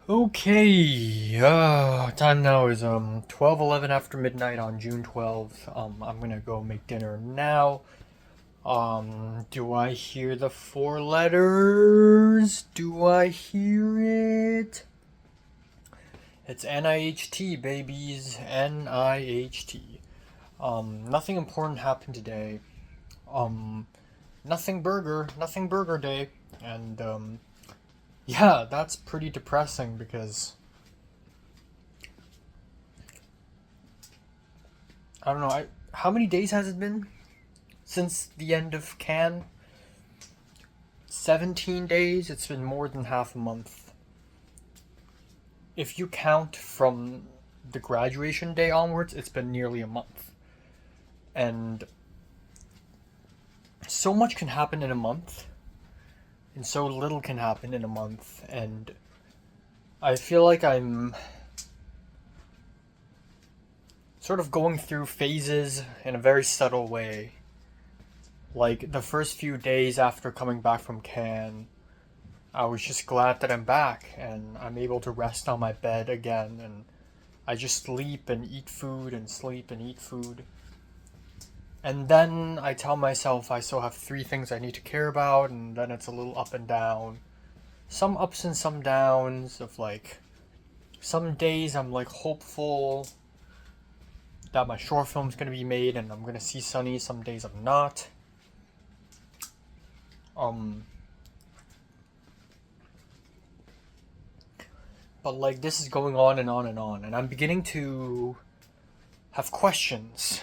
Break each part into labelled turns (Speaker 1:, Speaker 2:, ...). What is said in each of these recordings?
Speaker 1: Okay, time now is 12:11 after midnight on June 12th. I'm gonna go make dinner now. Do I hear the four letters? Do I hear it? It's NIHT, babies. NIHT. Nothing important happened today. Um, nothing burger day. And, yeah, that's pretty depressing because I don't know. How many days has it been since the end of Cannes? 17 days? It's been more than half a month. If you count from the graduation day onwards, it's been nearly a month. And so much can happen in a month, and so little can happen in a month. And I feel like I'm sort of going through phases in a very subtle way. Like the first few days after coming back from Cannes, I was just glad that I'm back and I'm able to rest on my bed again, and I just sleep and eat food and sleep and eat food. And then I tell myself I still have three things I need to care about, and then it's a little up and down. Some ups and some downs of like some days I'm like hopeful that my short film's gonna be made and I'm gonna see Sunny, some days I'm not. Um but like this is going on and on and on, and I'm beginning to have questions.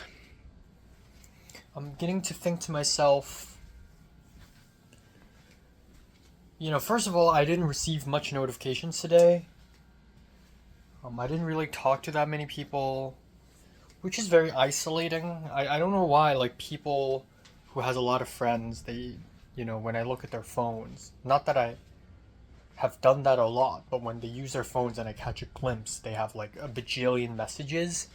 Speaker 1: I'm beginning to think to myself, first of all, I didn't receive much notifications today. I didn't really talk to that many people, which is very isolating. I don't know why, like, people who has a lot of friends, when I look at their phones, not that I have done that a lot, but when they use their phones and I catch a glimpse, they have like a bajillion messages,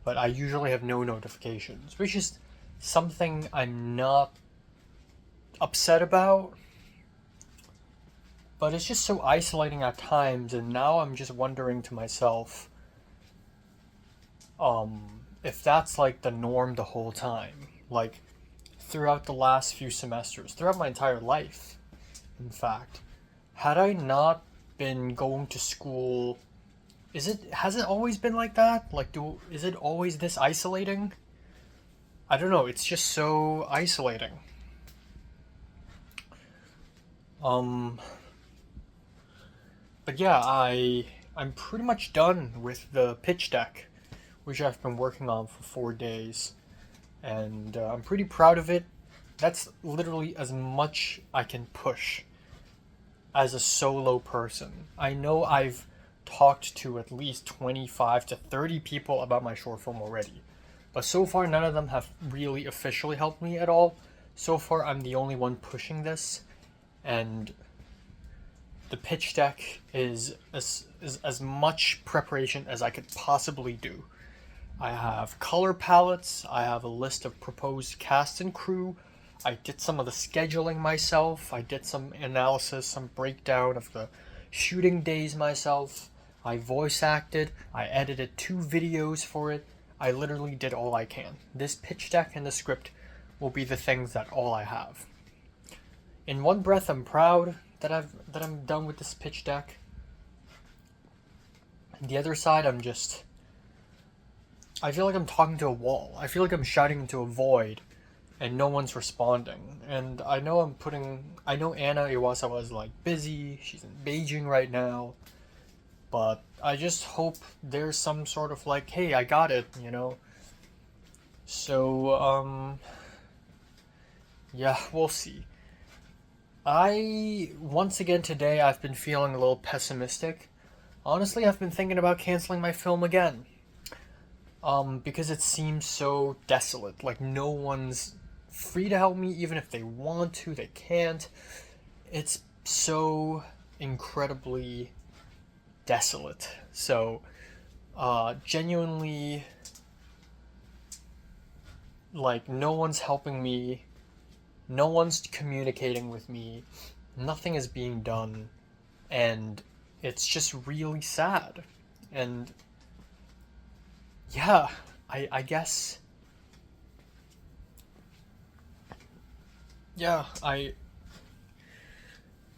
Speaker 1: but I usually have no notifications, which is something I'm not upset about, but it's just so isolating at times. And now I'm just wondering to myself, if that's like the norm the whole time, like throughout the last few semesters, throughout my entire life, in fact, had I not been going to school, has it always been like that? Like, is it always this isolating? I don't know. It's just so isolating. Um, but yeah, I'm pretty much done with the pitch deck, which I've been working on for 4 days, and I'm pretty proud of it. That's literally as much I can push as a solo person. I know I've talked to at least 25 to 30 people about my short film already, but so far none of them have really officially helped me at all. So far I'm the only one pushing this, and the pitch deck is as much preparation as I could possibly do. I have color palettes, I have a list of proposed cast and crew. I did some of the scheduling myself, I did some analysis, some breakdown of the shooting days myself. I voice acted, I edited 2 videos for it. I literally did all I can. This pitch deck and the script will be the things that all I have. In one breath, I'm proud that I'm done with this pitch deck. The other side, I feel like I'm talking to a wall. I feel like I'm shouting into a void and no one's responding. And I know Anna Iwasawa is like busy. She's in Beijing right now. But I just hope there's some sort of like, hey, I got it. So, yeah, we'll see. Once again today, I've been feeling a little pessimistic. Honestly, I've been thinking about canceling my film again. Because it seems so desolate. Like, no one's free to help me, even if they want to, they can't. It's so incredibly desolate. So, genuinely, like, no one's helping me, no one's communicating with me, nothing is being done, and it's just really sad. And yeah, I guess, yeah, I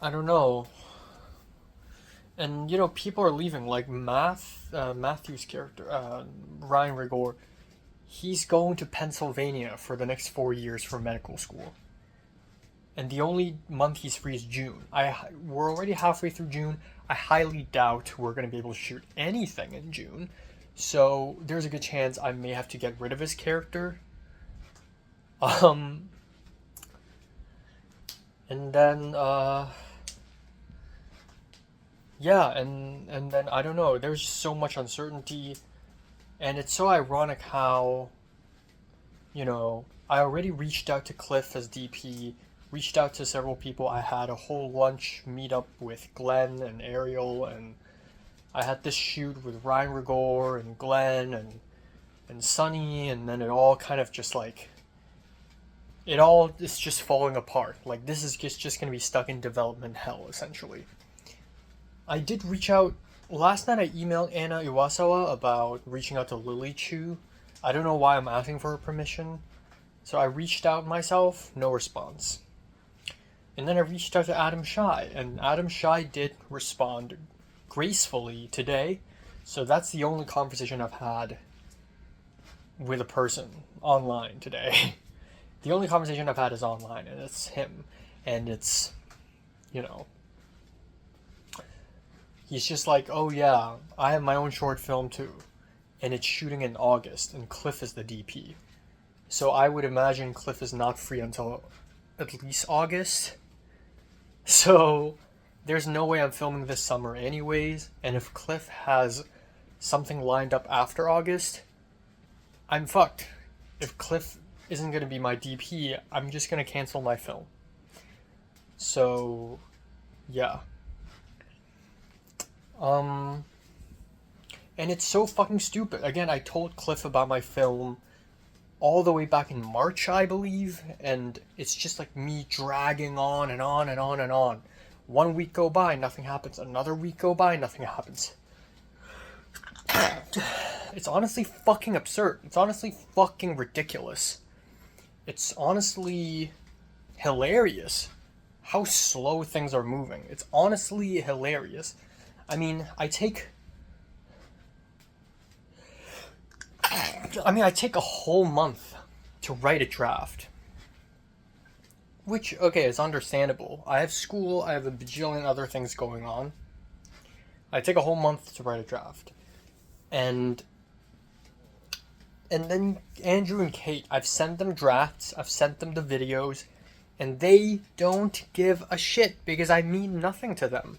Speaker 1: don't know. And people are leaving, like Matthew's character, Ryan Rigor. He's going to Pennsylvania for the next 4 years for medical school, and the only month he's free is June. We're already halfway through June. I highly doubt we're going to be able to shoot anything in June, so there's a good chance I may have to get rid of his character. Um, and then yeah, and then I don't know. There's just so much uncertainty, and it's so ironic how I already reached out to Cliff as DP, reached out to several people. I had a whole lunch meetup with Glenn and Ariel, and I had this shoot with Ryan Rigor and Glenn and Sunny, and then it all kind of just like it all is just falling apart. Like this is just gonna be stuck in development hell essentially. I did reach out last night. I emailed Anna Iwasawa about reaching out to Lily Chu. I don't know why I'm asking for her permission. So I reached out myself, no response. And then I reached out to Adam Shai, and Adam Shai did respond gracefully today. So that's the only conversation I've had with a person online today. The only conversation I've had is online, and it's him. And it's, you know, he's just like, oh yeah, I have my own short film too. And it's shooting in August, and Cliff is the DP. So I would imagine Cliff is not free until at least August. So there's no way I'm filming this summer anyways. And if Cliff has something lined up after August, I'm fucked. If Cliff isn't going to be my DP, I'm just going to cancel my film. So, yeah. And it's so fucking stupid. Again, I told Cliff about my film all the way back in March, I believe, and it's just like me dragging on and on and on and on. 1 week go by, nothing happens. Another week go by, nothing happens. It's honestly fucking absurd. It's honestly fucking ridiculous. It's honestly hilarious how slow things are moving. It's honestly hilarious. I mean, I take a whole month to write a draft. Which, okay, is understandable. I have school, I have a bajillion other things going on. I take a whole month to write a draft. And then Andrew and Kate, I've sent them drafts, I've sent them the videos, and they don't give a shit because I mean nothing to them.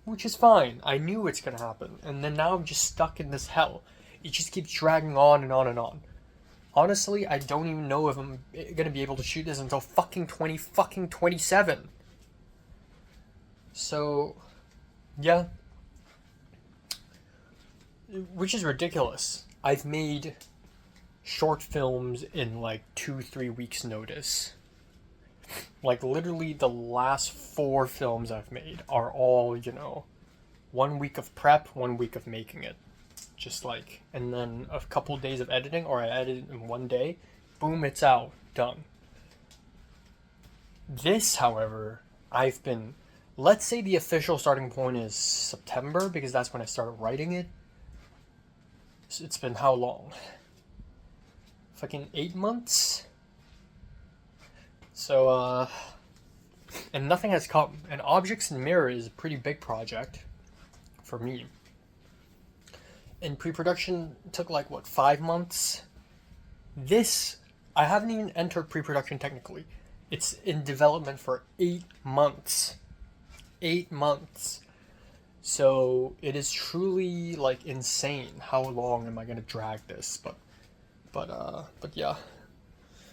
Speaker 1: Which is fine. I knew it's gonna happen. And then now I'm just stuck in this hell. It just keeps dragging on and on and on. Honestly, I don't even know if I'm gonna be able to shoot this until fucking 2027. So, yeah. Which is ridiculous. I've made short films in like 2-3 weeks notice. Like literally the last 4 films I've made are all, 1 week of prep, 1 week of making it. Just like, and then a couple days of editing, or I edit it in 1 day, boom, it's out, done. This, however, let's say the official starting point is September, because that's when I started writing it. So it's been how long? Fucking 8 months? So, and nothing has come. And Objects in Mirror is a pretty big project for me. And pre-production took 5 months? This, I haven't even entered pre-production technically. It's in development for 8 months. 8 months. So it is truly insane how long am I gonna drag this, but yeah.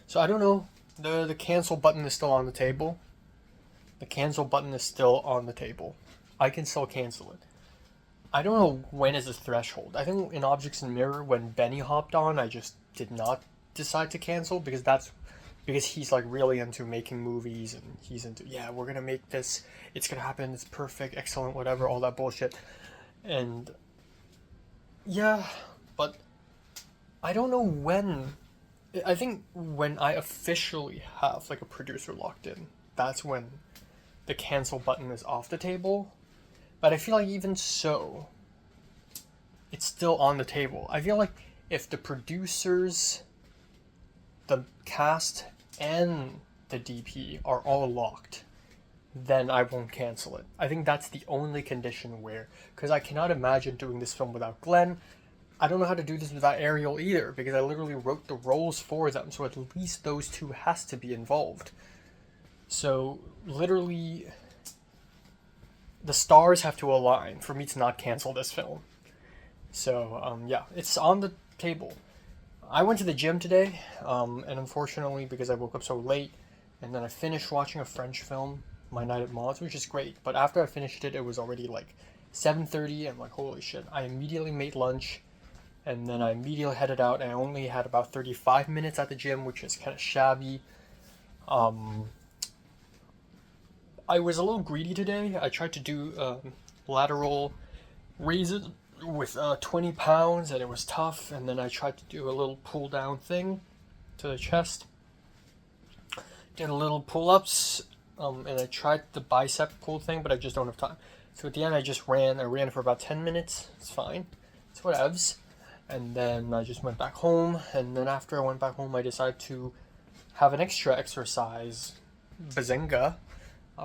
Speaker 1: So I don't know. The cancel button is still on the table. The cancel button is still on the table. I can still cancel it. I don't know when is the threshold. I think in Objects in Mirror, when Benny hopped on, I just did not decide to cancel because that's because he's like really into making movies, and he's into, yeah, we're gonna make this, it's gonna happen, it's perfect, excellent, whatever, all that bullshit. And yeah, but I don't know when. I think when I officially have like a producer locked in, that's when the cancel button is off the table. But I feel like even so, it's still on the table. I feel like if the producers, the cast, and the DP are all locked, then I won't cancel it. I think that's the only condition where, because I cannot imagine doing this film without Glenn. I don't know how to do this without Ariel either, because I literally wrote the roles for them, so at least those two has to be involved. So literally, the stars have to align for me to not cancel this film. So yeah, it's on the table. I went to the gym today, and unfortunately, because I woke up so late, and then I finished watching a French film, My Night at Mods, which is great. But after I finished it, it was already like 7:30. I'm like, holy shit! I immediately made lunch, and then I immediately headed out. And I only had about 35 minutes at the gym, which is kind of shabby. I was a little greedy today. I tried to do lateral raises with 20 pounds, and it was tough. And then I tried to do a little pull down thing to the chest. Did a little pull ups, and I tried the bicep pull thing, but I just don't have time. So at the end, I just ran. I ran for about 10 minutes. It's fine. It's whatevs. And then I just went back home. And then after I went back home, I decided to have an extra exercise, Bazinga,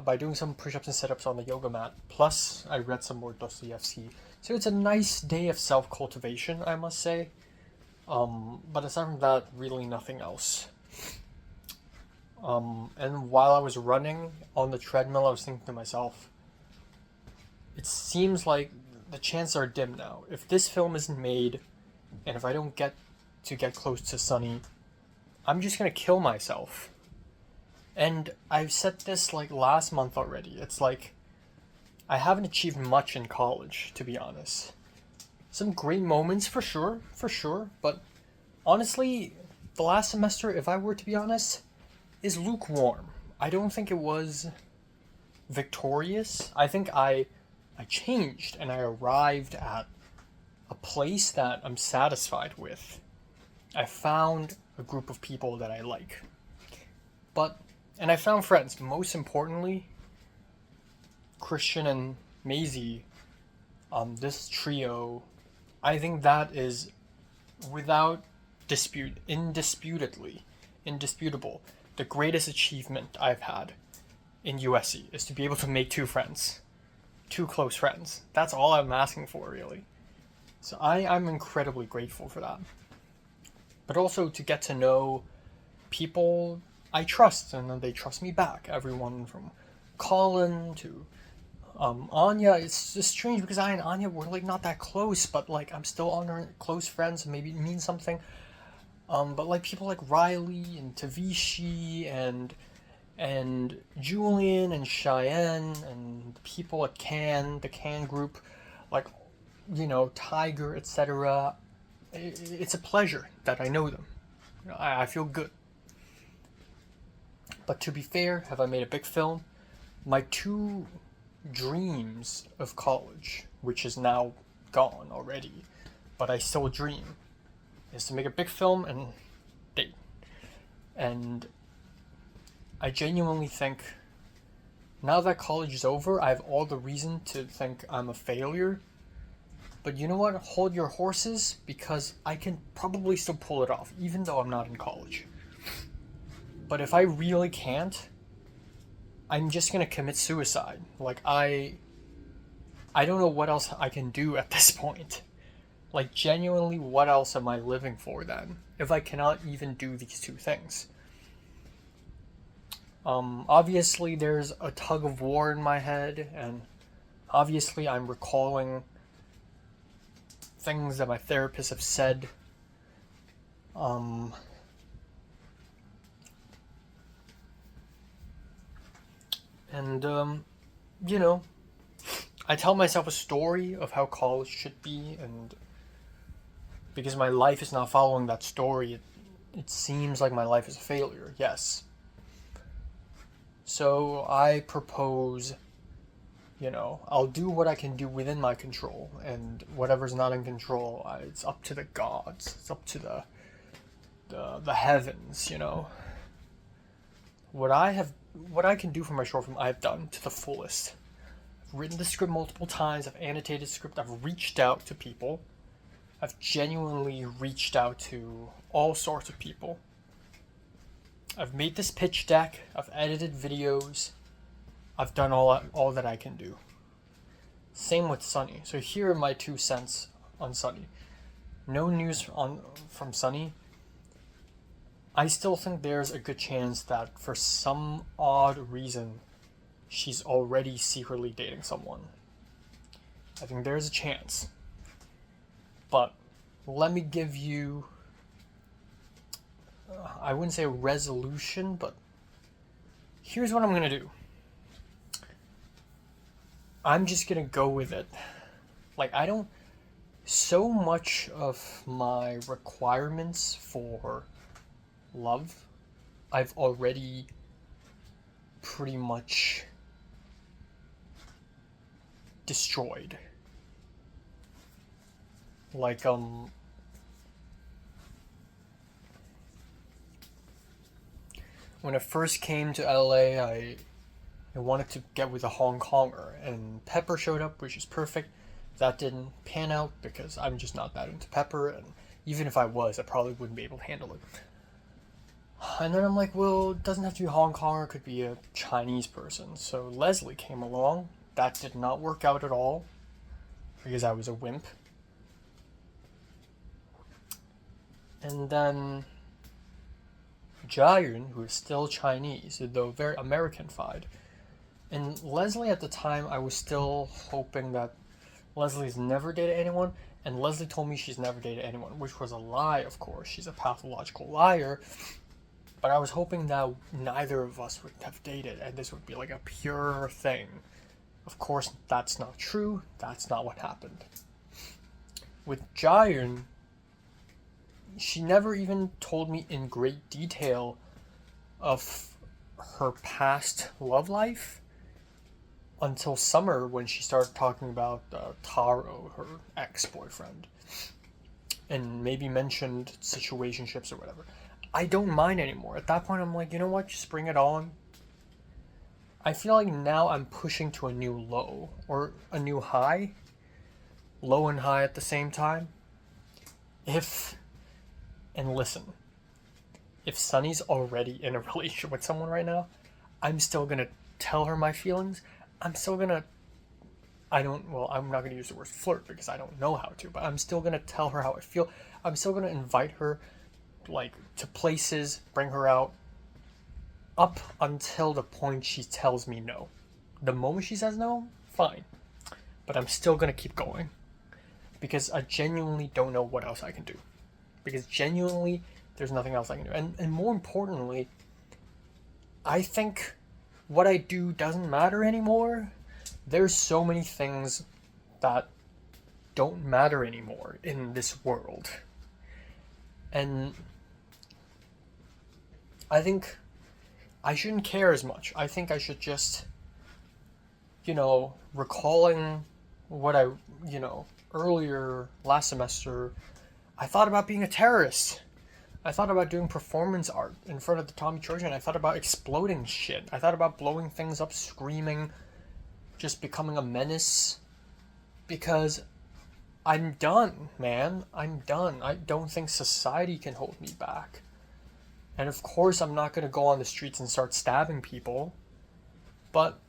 Speaker 1: by doing some push-ups and sit-ups on the yoga mat. Plus, I read some more Dostoevsky. So it's a nice day of self-cultivation, I must say. But aside from that, really nothing else. And while I was running on the treadmill, I was thinking to myself, it seems like the chances are dim now. If this film isn't made, and if I don't get close to Sunny, I'm just gonna kill myself. And I've said this like last month already. It's like, I haven't achieved much in college, to be honest. Some great moments for sure, but honestly, the last semester, if I were to be honest, is lukewarm. I don't think it was victorious. I think I changed and I arrived at a place that I'm satisfied with. I found a group of people that I like. And I found friends. Most importantly, Christian and Maisie, this trio, I think that is, without dispute, indisputable, the greatest achievement I've had in USC is to be able to make two friends. Two close friends. That's all I'm asking for, really. So I'm incredibly grateful for that. But also to get to know people I trust, and then they trust me back. Everyone from Colin to Anya. It's just strange because I and Anya were like not that close, but like I'm still on her close friends, and maybe it means something. But like people like Riley and Tavishi and Julian and Cheyenne and people at the Can group, like, you know, Tiger, etc. It's a pleasure that I know them. You know, I feel good. But to be fair, have I made a big film? My two dreams of college, which is now gone already, but I still dream, is to make a big film and date. And I genuinely think, now that college is over, I have all the reason to think I'm a failure. But you know what? Hold your horses, because I can probably still pull it off, even though I'm not in college. But if I really can't, I'm just gonna commit suicide. Like, I don't know what else I can do at this point. Like, genuinely, what else am I living for then, if I cannot even do these two things? Obviously, there's a tug of war in my head, and obviously I'm recalling things that my therapist have said. And, you know, I tell myself a story of how college should be, and because my life is not following that story, it seems like my life is a failure. Yes. So I propose, I'll do what I can do within my control, and whatever's not in control, it's up to the gods. It's up to the heavens. What I can do for my short film, I've done to the fullest. I've written the script multiple times. I've annotated the script. I've reached out to people. I've genuinely reached out to all sorts of people. I've made this pitch deck. I've edited videos. I've done all that I can do. Same with Sunny. So here are my 2 cents on Sunny. No news from Sunny. I still think there's a good chance that for some odd reason, she's already secretly dating someone. I think there's a chance. But let me give you, I wouldn't say a resolution, but here's what I'm going to do. I'm just going to go with it. So much of my requirements for love, I've already pretty much destroyed. When I first came to LA, I wanted to get with a Hong Konger, and Pepper showed up, which is perfect. That didn't pan out because I'm just not that into Pepper, and even if I was, I probably wouldn't be able to handle it. And then I'm like, well, it doesn't have to be Hong Konger, it could be a Chinese person. So Leslie came along. That did not work out at all because I was a wimp. And then Jiayun, who is still Chinese, though very American-fied. And Leslie at the time, I was still hoping that Leslie's never dated anyone, and Leslie told me she's never dated anyone, which was a lie, of course. She's a pathological liar. But I was hoping that neither of us would have dated, and this would be like a pure thing. Of course, that's not true. That's not what happened. With Jiayun, she never even told me in great detail of her past love life until summer when she started talking about Taro, her ex-boyfriend, and maybe mentioned situationships or whatever. I don't mind anymore. At that point, I'm like, you know what? Just bring it on. I feel like now I'm pushing to a new low or a new high. Low and high at the same time. And listen, if Sunny's already in a relationship with someone right now, I'm still going to tell her my feelings. I'm still going to, I'm not going to use the word flirt because I don't know how to, but I'm still going to tell her how I feel. I'm still going to invite her, to places, bring her out, up until the point she tells me no. The moment she says no, fine. But I'm still going to keep going. Because I genuinely don't know what else I can do. Because genuinely, there's nothing else I can do. And more importantly, I think what I do doesn't matter anymore. There's so many things that don't matter anymore in this world. And I think I shouldn't care as much. I think I should just, recalling what I, earlier last semester, I thought about being a terrorist. I thought about doing performance art in front of the Tommy Church, and I thought about exploding shit. I thought about blowing things up, screaming, just becoming a menace. Because I'm done, man. I'm done. I don't think society can hold me back. And of course, I'm not going to go on the streets and start stabbing people. But,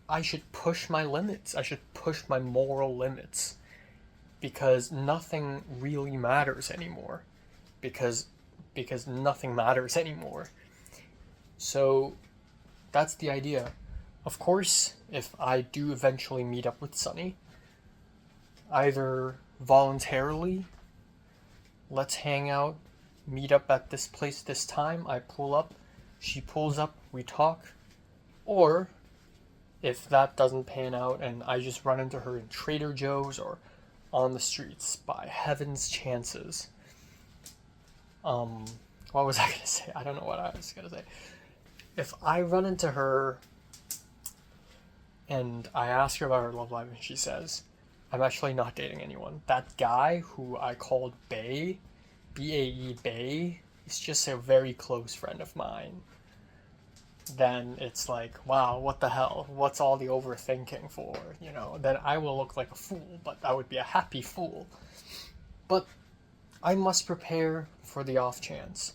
Speaker 1: I should push my limits. I should push my moral limits. Because nothing really matters anymore. Because nothing matters anymore. So, that's the idea. Of course, if I do eventually meet up with Sunny, either voluntarily, let's hang out, meet up at this place this time, I pull up, she pulls up, we talk, or if that doesn't pan out and I just run into her in Trader Joe's or on the streets, by heaven's chances, Um, what was I gonna say? I don't know what I was gonna say. If I run into her and I ask her about her love life and she says, I'm actually not dating anyone. That guy who I called Bae, B-A-E, Bae, is just a very close friend of mine. Then it's like, wow, what the hell? What's all the overthinking for? Then I will look like a fool, but I would be a happy fool. But I must prepare for the off chance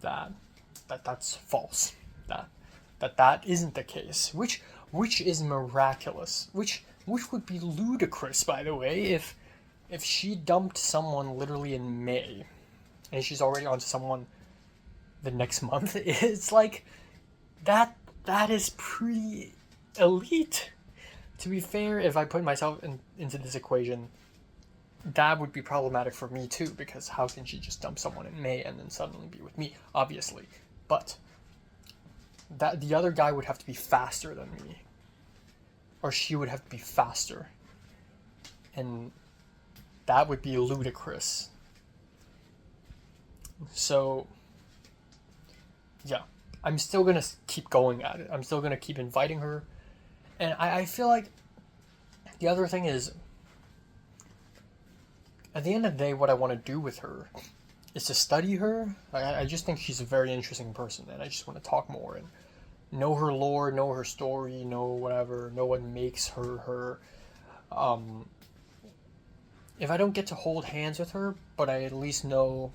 Speaker 1: that that's false. That isn't the case. Which is miraculous. Which would be ludicrous, by the way, if she dumped someone literally in May and she's already on to someone the next month. It's like that is pretty elite. To be fair, if I put myself into this equation, that would be problematic for me too, because how can she just dump someone in May and then suddenly be with me? Obviously. But that the other guy would have to be faster than me. Or she would have to be faster. And that would be ludicrous. So, yeah. I'm still gonna keep going at it. I'm still gonna keep inviting her. And I feel like the other thing is, at the end of the day, what I want to do with her is to study her. I just think she's a very interesting person, and I just want to talk more and know her lore, know her story, know whatever, know what makes her her. Um, if I don't get to hold hands with her, but I at least know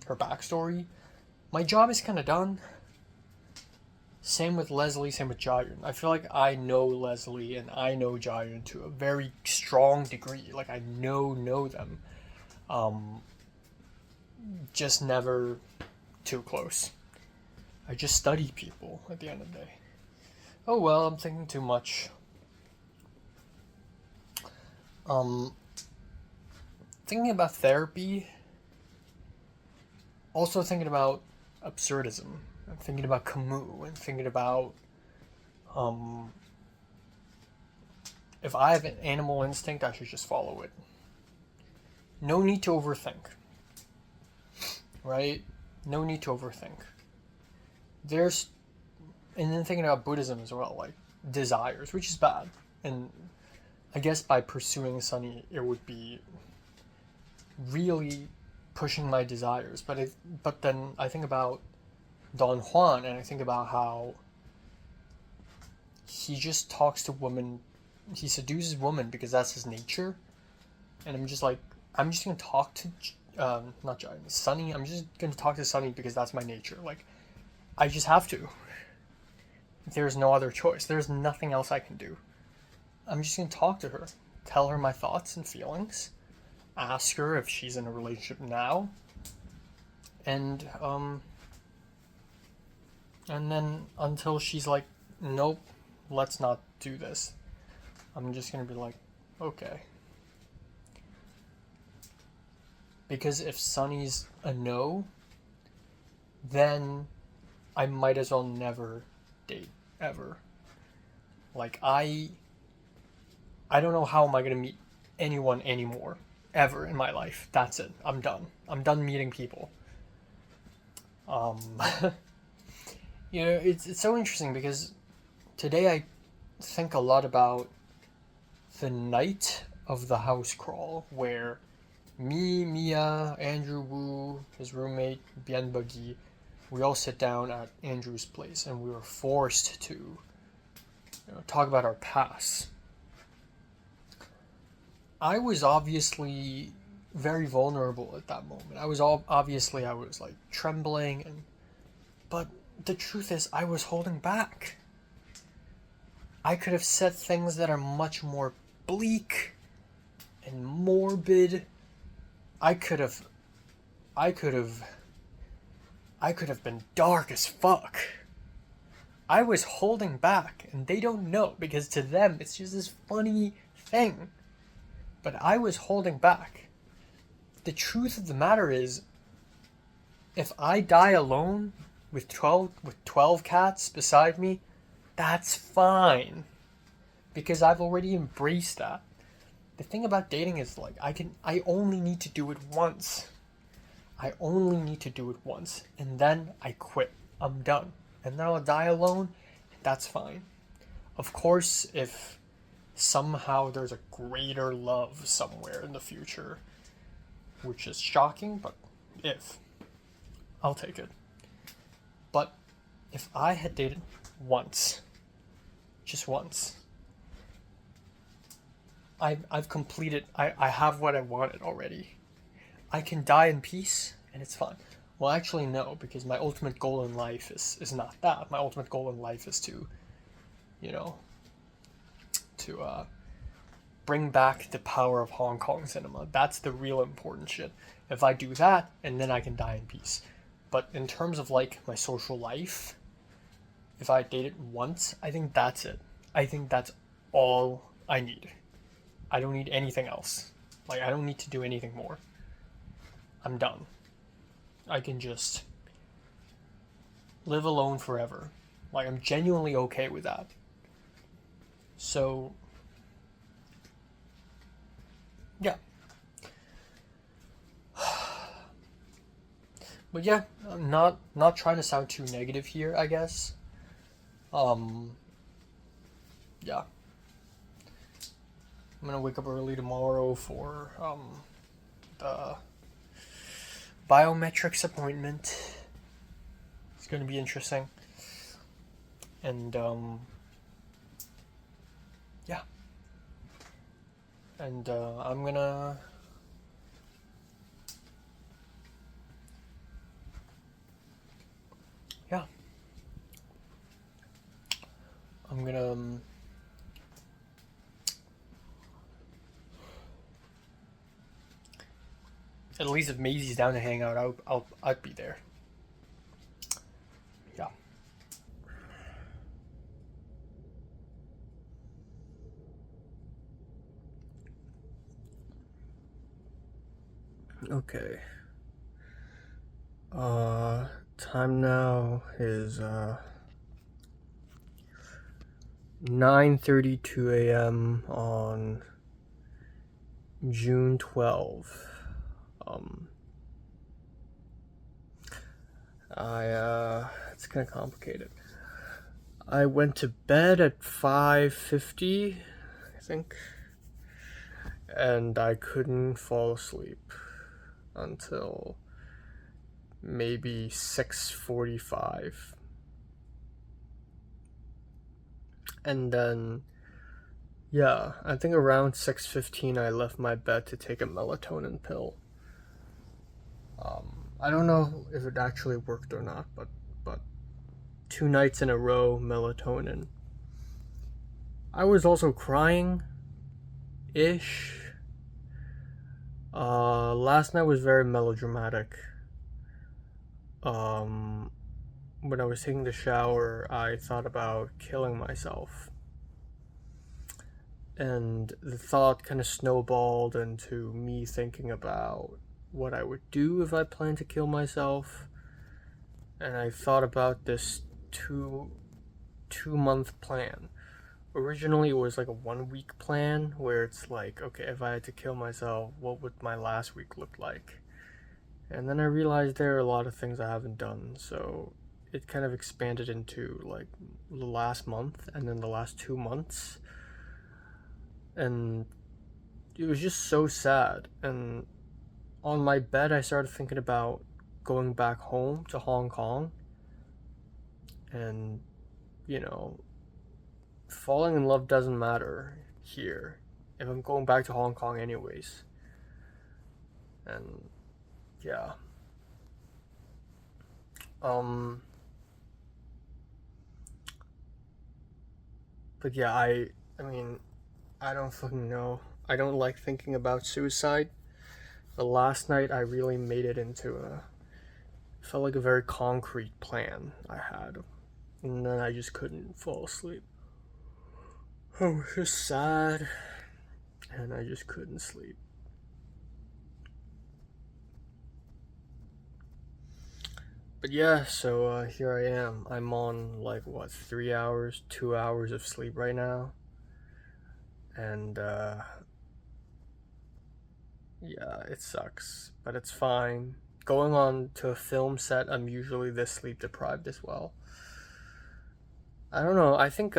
Speaker 1: her backstory, my job is kind of done. Same with Leslie, same with Jaehyun. I feel like I know Leslie and I know Jaehyun to a very strong degree. Like I know them. Um, just never too close. I just study people at the end of the day. Oh well, I'm thinking too much. Um, Thinking about therapy. Also thinking about absurdism. I'm thinking about Camus and thinking about um, if I have an animal instinct, I should just follow it. No need to overthink. Right? No need to overthink. There's, and then thinking about Buddhism as well, like desires, which is bad. And I guess by pursuing Sunny, it would be really pushing my desires. But then I think about Don Juan, and I think about how he just talks to women, he seduces women because that's his nature, and I'm just like, I'm just gonna talk to, not John, Sunny. I'm just gonna talk to Sunny because that's my nature. Like, I just have to. There's no other choice. There's nothing else I can do. I'm just gonna talk to her, tell her my thoughts and feelings, ask her if she's in a relationship now, and then until she's like, nope, let's not do this, I'm just gonna be like, okay. Because if Sunny's a no, then I might as well never date ever. Like I don't know how am I gonna meet anyone anymore ever in my life. That's it. I'm done. I'm done meeting people. Um, it's so interesting because today I think a lot about the night of the house crawl where me, Mia, Andrew Wu, his roommate Bien Buggy, we all sit down at Andrew's place and we were forced to talk about our past. I was obviously very vulnerable at that moment. I was like trembling, but the truth is I was holding back. I could have said things that are much more bleak and morbid. I could have been dark as fuck. I was holding back, and they don't know because to them it's just this funny thing. But I was holding back. The truth of the matter is, if I die alone with 12 cats beside me, that's fine. Because I've already embraced that. The thing about dating is like I only need to do it once. I only need to do it once, and then I quit. I'm done. And then I'll die alone. That's fine. Of course, if somehow there's a greater love somewhere in the future, which is shocking, but if, I'll take it. But if I had dated once, just once, I've completed, I have what I wanted already. I can die in peace and it's fine. Well, actually, no, because my ultimate goal in life is not that. My ultimate goal in life is to, you know, to bring back the power of Hong Kong cinema. That's the real important shit. If I do that, and then I can die in peace. But in terms of like my social life, if I dated once, I think that's it. I think that's all I need. I don't need anything else. Like, I don't need to do anything more. I'm done. I can just live alone forever. Like, I'm genuinely okay with that. So, yeah. But yeah, I'm not trying to sound too negative here, I guess. Um, yeah. I'm gonna wake up early tomorrow for the biometrics appointment. It's gonna be interesting. And yeah. And I'm gonna yeah. I'm gonna at least if Maisie's down to hang out, I'd be there. Yeah. Okay. Time now is 9:32 a.m. on June 12th. It's kind of complicated. I went to bed at 5:50, I think, and I couldn't fall asleep until maybe 6:45. And then yeah, I think around 6:15 I left my bed to take a melatonin pill. I don't know if it actually worked or not, but 2 nights in a row melatonin. I was also crying ish. Last night was very melodramatic. When I was taking the shower, I thought about killing myself. And the thought kind of snowballed into me thinking about what I would do if I planned to kill myself. And I thought about this two-month plan. Originally, it was like a 1 week plan where it's like, okay, if I had to kill myself, what would my last week look like? And then I realized there are a lot of things I haven't done, so it kind of expanded into like the last month and then the last 2 months. And it was just so sad. And on my bed, I started thinking about going back home to Hong Kong. And, falling in love doesn't matter here if I'm going back to Hong Kong anyways. And yeah. But yeah, I mean, I don't fucking know. I don't like thinking about suicide. But last night I really made it into felt like a very concrete plan I had. And then I just couldn't fall asleep. I was just sad. And I just couldn't sleep. But yeah, so here I am. I'm on like 3 hours, 2 hours of sleep right now. And yeah, it sucks, but it's fine. going on to a film set, I'm usually this sleep deprived as well. I don't know. I think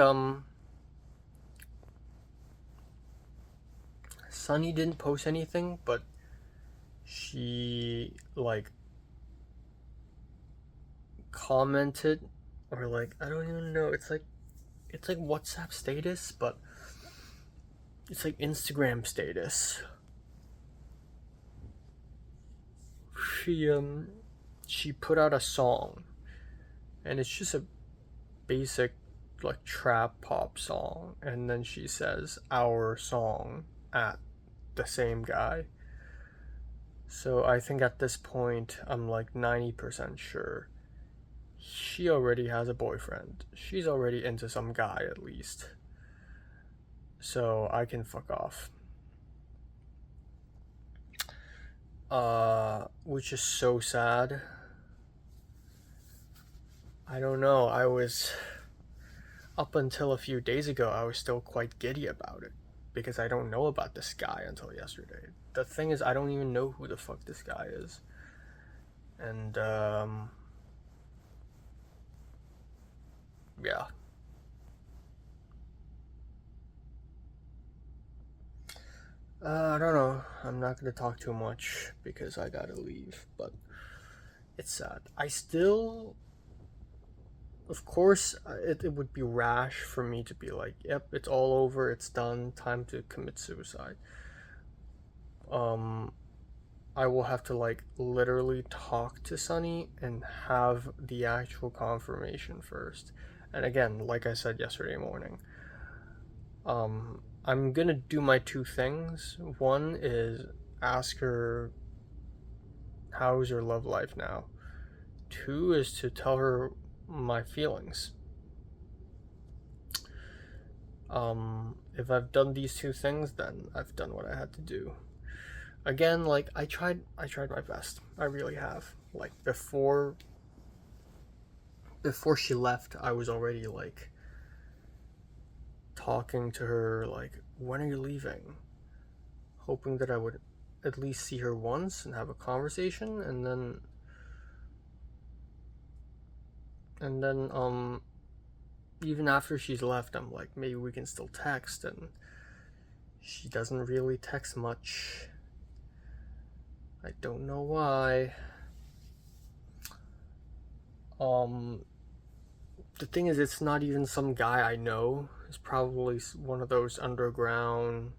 Speaker 1: Sunny didn't post anything, but she like commented, or like, I don't even know. It's like WhatsApp status, but it's like Instagram status. She she put out a song, and it's just a basic like trap pop song, and then she says our song at the same guy. So I think at this point I'm like 90% sure she already has a boyfriend. She's already into some guy at least. So I can fuck off. Which is so sad. I don't know. Up until a few days ago, I was still quite giddy about it because I don't know about this guy until yesterday. The thing is, I don't even know who the fuck this guy is. And, yeah. I don't know. I'm not gonna talk too much because I gotta leave, but it's sad. I still, of course, it would be rash for me to be like, yep, it's all over, it's done, time to commit suicide. Um, I will have to like literally talk to Sunny and have the actual confirmation first. And again, like I said yesterday morning, I'm gonna do my two things. One is ask her how's your love life now. Two is to tell her my feelings. If I've done these two things, then I've done what I had to do. Again, like I tried my best. I really have. Like before she left, I was already like talking to her like, when are you leaving? Hoping that I would at least see her once and have a conversation, and then even after she's left, I'm like, maybe we can still text, and she doesn't really text much. I don't know why. The thing is, it's not even some guy I know. It's probably one of those underground,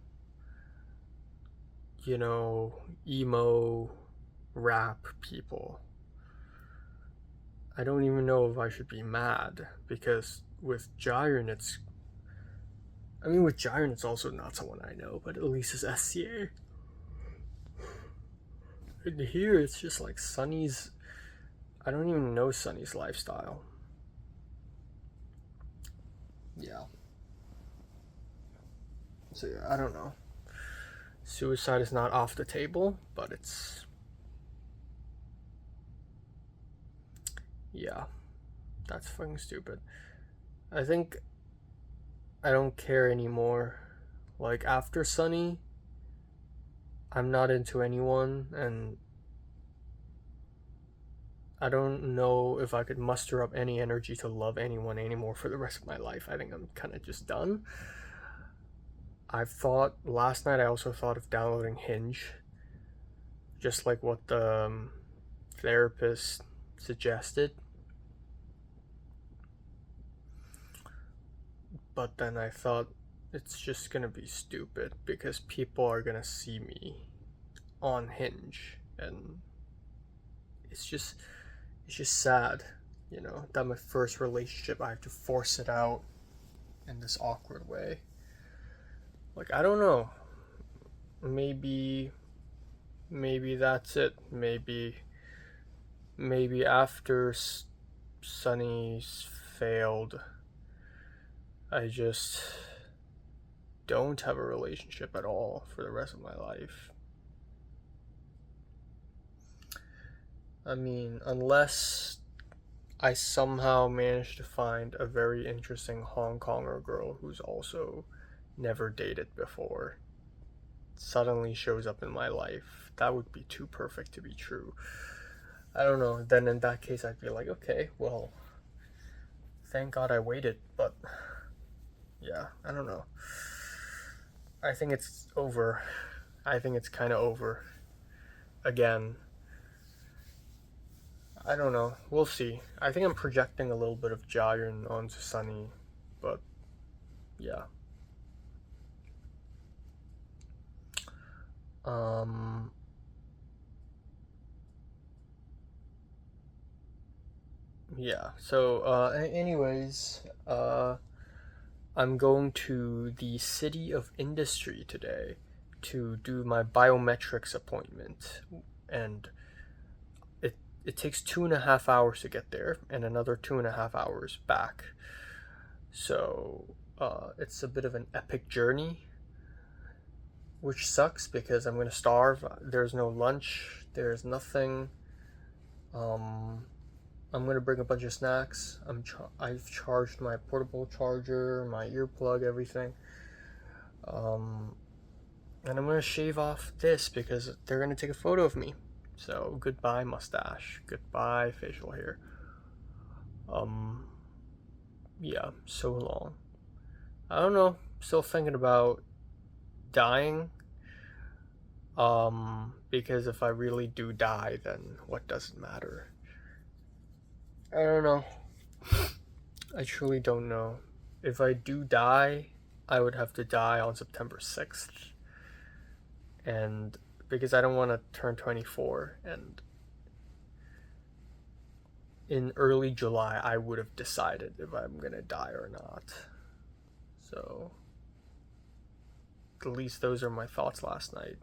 Speaker 1: emo rap people. I don't even know if I should be mad because with Jiren, with Jiren, it's also not someone I know, but at least it's SCA. And here, it's just like Sunny's. I don't even know Sunny's lifestyle. Yeah. So yeah, I don't know. Suicide is not off the table, but it's. Yeah. That's fucking stupid. I think I don't care anymore. Like, after Sunny, I'm not into anyone, and I don't know if I could muster up any energy to love anyone anymore for the rest of my life. I think I'm kind of just done. Last night I also thought of downloading Hinge, just like what the therapist suggested. But then I thought it's just gonna be stupid because people are gonna see me on Hinge, and it's just sad, that my first relationship I have to force it out in this awkward way. Like, I don't know. Maybe that's it. Maybe after Sunny's failed, I just don't have a relationship at all for the rest of my life. Unless I somehow manage to find a very interesting Hong Konger girl who's also never dated before, suddenly shows up in my life. That would be too perfect to be true. I don't know. Then in that case, I'd be like, okay, well, thank God I waited. But yeah, I don't know. I think it's over. I think it's kind of over. Again, I don't know. We'll see. I think I'm projecting a little bit of Jaehyun onto Sunny, but yeah. Um. Yeah. So, anyways, I'm going to the City of Industry today to do my biometrics appointment, and it takes 2.5 hours to get there, and another 2.5 hours back. So, it's a bit of an epic journey, which sucks because I'm gonna starve. There's no lunch. There's nothing. Um, I'm gonna bring a bunch of snacks. I've charged my portable charger, my earplug, everything. And I'm gonna shave off this because they're gonna take a photo of me. So goodbye mustache, goodbye facial hair. Yeah, so long. I don't know. Still thinking about dying. Because if I really do die, then what does it matter? I don't know. I truly don't know. If I do die, I would have to die on September 6th. And because I don't want to turn 24, and in early July, I would have decided if I'm gonna die or not. So, at least those are my thoughts last night.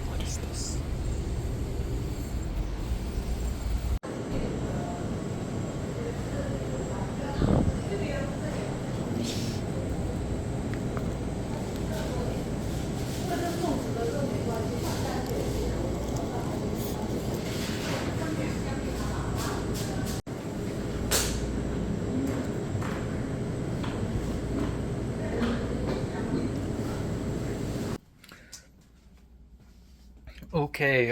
Speaker 1: What is this? Okay,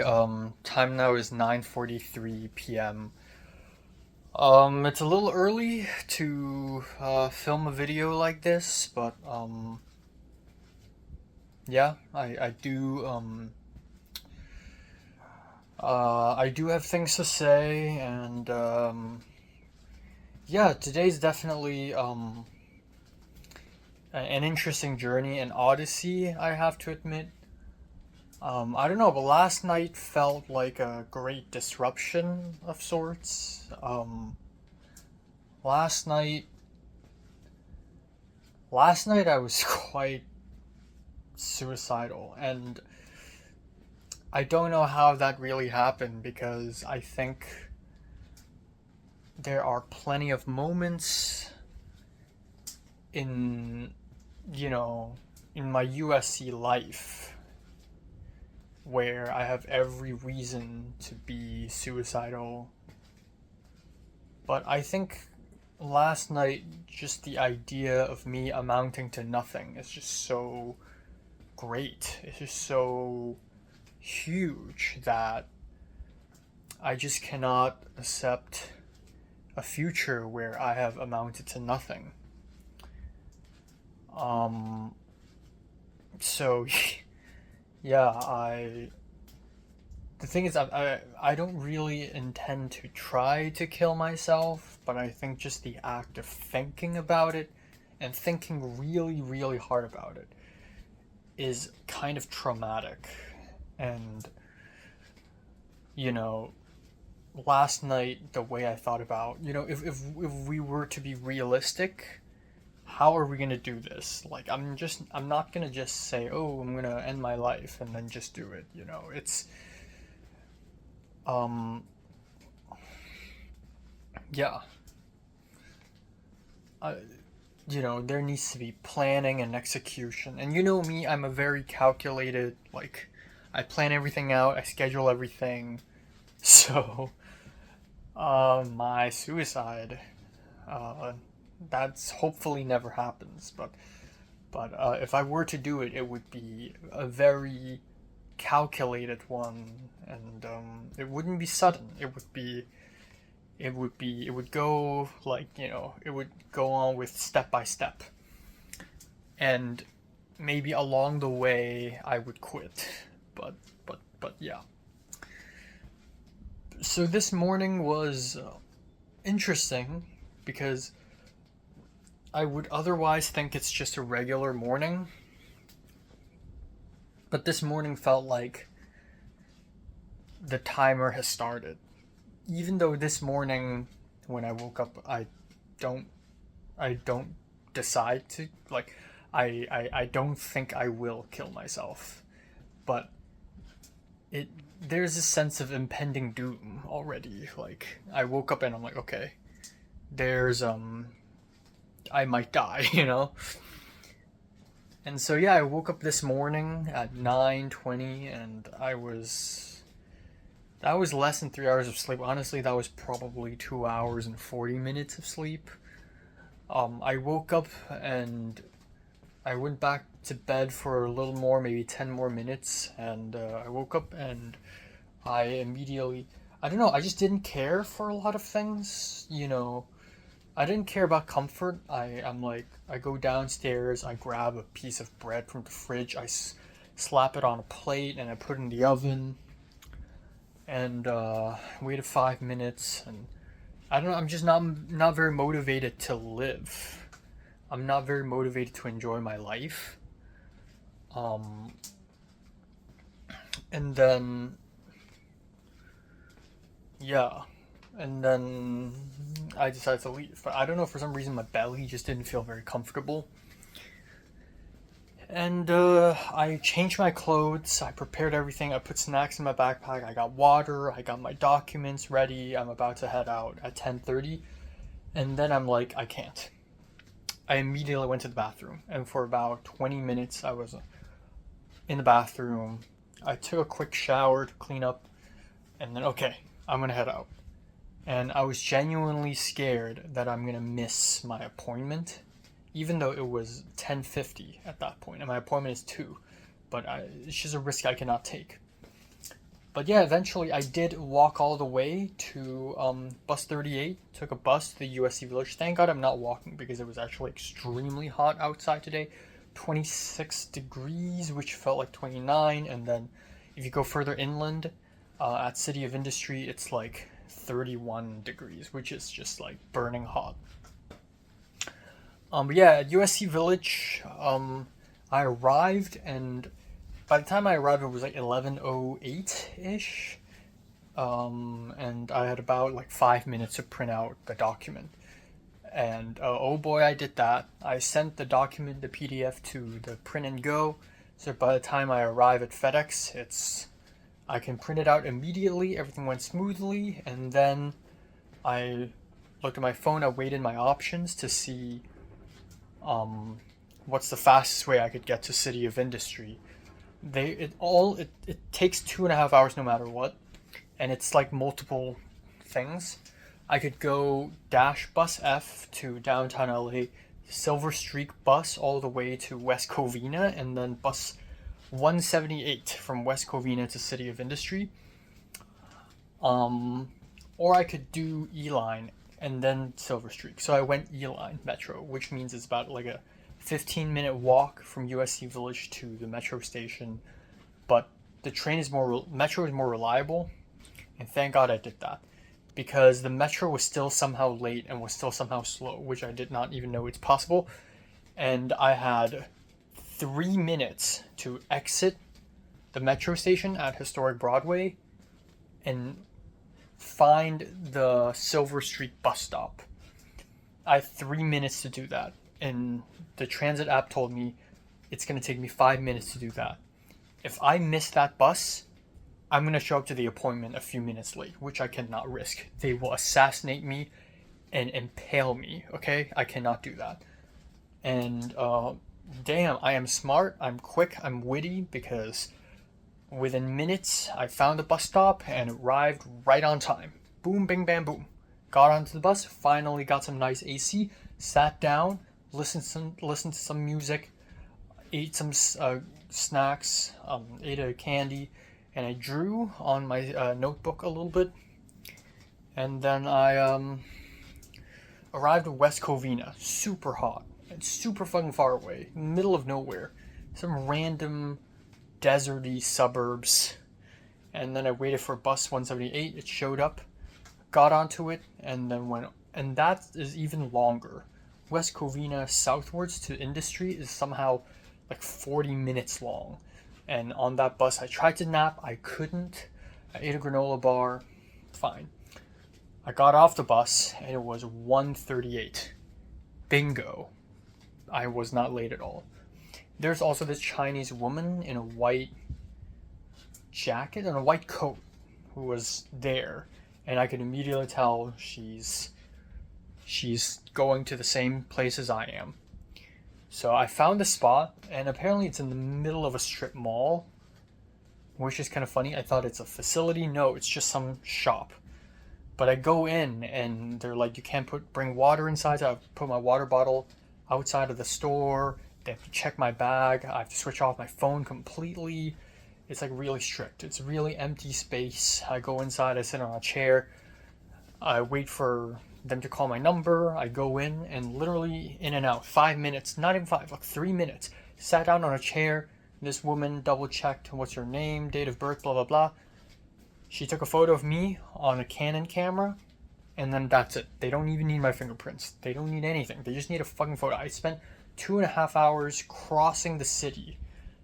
Speaker 1: time now is 9:43 p.m. It's a little early to film a video like this, but yeah, I do have things to say, and yeah, today's definitely an interesting journey, an odyssey, I have to admit. I don't know, but last night felt like a great disruption of sorts. Last night, last night I was quite suicidal, and I don't know how that really happened because I think there are plenty of moments in, you know, in my USC life where I have every reason to be suicidal. But I think last night, just the idea of me amounting to nothing is just so great. It's just so huge that I just cannot accept a future where I have amounted to nothing. Um, so yeah, the thing is, I don't really intend to try to kill myself, but I think just the act of thinking about it and thinking really, really hard about it is kind of traumatic. And, you know, last night, the way I thought about, if we were to be realistic, how are we gonna do this? Like, I'm not gonna just say, oh, I'm gonna end my life and then just do it. Um, yeah, I, there needs to be planning and execution. And you know me, I'm a very calculated, like, I plan everything out, I schedule everything. So, my suicide, uh, that's hopefully never happens. But if I were to do it, it would be a very calculated one, and it wouldn't be sudden. It would go like, it would go on with step by step, and maybe along the way I would quit. But yeah. So this morning was interesting because I would otherwise think it's just a regular morning, but this morning felt like the timer has started. Even though this morning when I woke up, don't I don't decide to, like, I don't think I will kill myself, but it there's a sense of impending doom already. Like, I woke up and I'm like, okay, there's I might die, And so yeah, I woke up this morning at 9:20, and that was less than 3 hours of sleep. Honestly, that was probably 2 hours and 40 minutes of sleep. I woke up and I went back to bed for a little more, maybe 10 more minutes, and I woke up and I immediately, I don't know, I just didn't care for a lot of things, I didn't care about comfort. I'm like, I go downstairs, I grab a piece of bread from the fridge, slap it on a plate, and I put it in the oven, and waited 5 minutes, and I don't know, I'm just not very motivated to live. I'm not very motivated to enjoy my life. Um, and then, yeah, and then I decided to leave. But I don't know, for some reason my belly just didn't feel very comfortable. And I changed my clothes, I prepared everything, I put snacks in my backpack, I got water, I got my documents ready, I'm about to head out at 10:30. And then I'm like, I can't. I immediately went to the bathroom, and for about 20 minutes I was in the bathroom. I took a quick shower to clean up, and then, okay, I'm gonna head out. And I was genuinely scared that I'm gonna miss my appointment, even though it was 10:50 at that point, and my appointment is 2. But it's just a risk I cannot take. But yeah, eventually I did walk all the way to bus 38, took a bus to the USC Village. Thank God I'm not walking because it was actually extremely hot outside today. 26 degrees, which felt like 29. And then if you go further inland, at City of Industry, it's like 31 degrees, which is just like burning hot. But yeah, at USC Village, I arrived, and by the time I arrived, it was like 11:08 ish, and I had about like 5 minutes to print out the document. And oh boy, I did that. I sent the document, the PDF, to the print and go. So by the time I arrive at FedEx, I can print it out immediately. Everything went smoothly, and then I looked at my phone. I weighed in my options to see what's the fastest way I could get to City of Industry. It takes 2.5 hours no matter what, and it's like multiple things. I could go dash bus F to downtown LA, Silver Streak bus all the way to West Covina, and then bus 178 from West Covina to City of Industry. or I could do E-Line and then Silver Streak. So I went E-Line Metro, which means it's about like a 15-minute walk from USC Village to the metro station. But the metro is more reliable, and thank God I did that, because the metro was still somehow late and was still somehow slow, which I did not even know it's possible. And I had 3 minutes to exit the metro station at Historic Broadway and find the Silver Streak bus stop. I had 3 minutes to do that, and the transit app told me it's going to take me 5 minutes to do that. If I miss that bus, I'm going to show up to the appointment a few minutes late, which I cannot risk. They will assassinate me and impale me, okay? I cannot do that. And damn, I am smart, I'm quick, I'm witty, because within minutes I found a bus stop and arrived right on time. Boom, bing, bam, boom. Got onto the bus, finally got some nice AC, sat down, listened to some music, ate some snacks, ate a candy, and I drew on my notebook a little bit. And then I arrived at West Covina, super hot and super fucking far away, middle of nowhere, some random deserty suburbs. And then I waited for bus 178. It showed up, got onto it, and then went. And that is even longer. West Covina southwards to Industry is somehow like 40 minutes long. And on that bus, I tried to nap. I couldn't. I ate a granola bar. Fine. I got off the bus, and it was 1:38. Bingo. I was not late at all. There's also this Chinese woman in a white jacket and a white coat who was there, and I could immediately tell she's going to the same place as I am. So I found the spot, and apparently it's in the middle of a strip mall, which is kind of funny. I thought it's a facility. No, it's just some shop. But I go in, and they're like, you can't bring water inside. So I put my water bottle outside of the store. They have to check my bag. I have to switch off my phone completely. It's like really strict. It's really empty space. I go inside, I sit on a chair. I wait for them to call my number. I go in, and literally in and out, 5 minutes, not even 5, like 3 minutes. Sat down on a chair. This woman double checked what's your name, date of birth, blah, blah, blah. She took a photo of me on a Canon camera, and then that's it. They don't even need my fingerprints. They don't need anything. They just need a fucking photo. I spent 2.5 hours crossing the city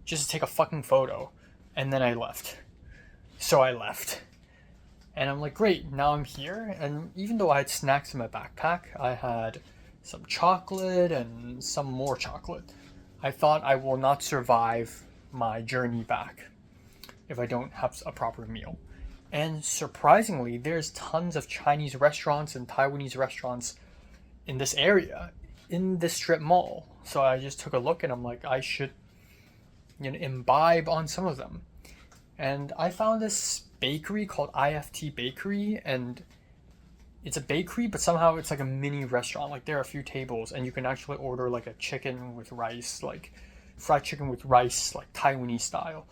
Speaker 1: just to take a fucking photo, and then I left. So I left. And I'm like, great, now I'm here. And even though I had snacks in my backpack, I had some chocolate and some more chocolate. I thought I will not survive my journey back if I don't have a proper meal. And surprisingly, there's tons of Chinese restaurants and Taiwanese restaurants in this area, in this strip mall. So I just took a look, and I'm like, I should, imbibe on some of them. And I found this bakery called IFT Bakery, and it's a bakery, but somehow it's like a mini restaurant. Like, there are a few tables, and you can actually order like a chicken with rice, like fried chicken with rice, like Taiwanese style.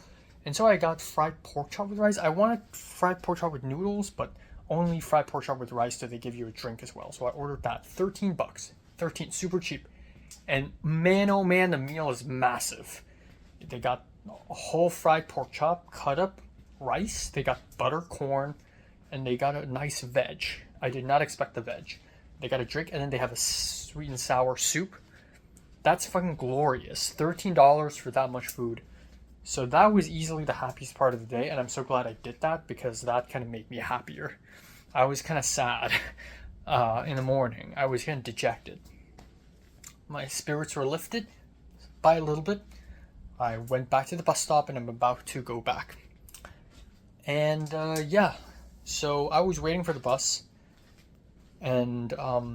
Speaker 1: And so I got fried pork chop with rice. I wanted fried pork chop with noodles, but only fried pork chop with rice, so they give you a drink as well. So I ordered that. $13. 13, super cheap. And man, oh man, the meal is massive. They got a whole fried pork chop, cut up rice. They got butter, corn, and they got a nice veg. I did not expect the veg. They got a drink, and then they have a sweet and sour soup. That's fucking glorious. $13 for that much food. So that was easily the happiest part of the day, and I'm so glad I did that, because that kind of made me happier. I was kind of sad in the morning. I was kind of dejected. My spirits were lifted by a little bit. I went back to the bus stop, and I'm about to go back. And yeah, so I was waiting for the bus, and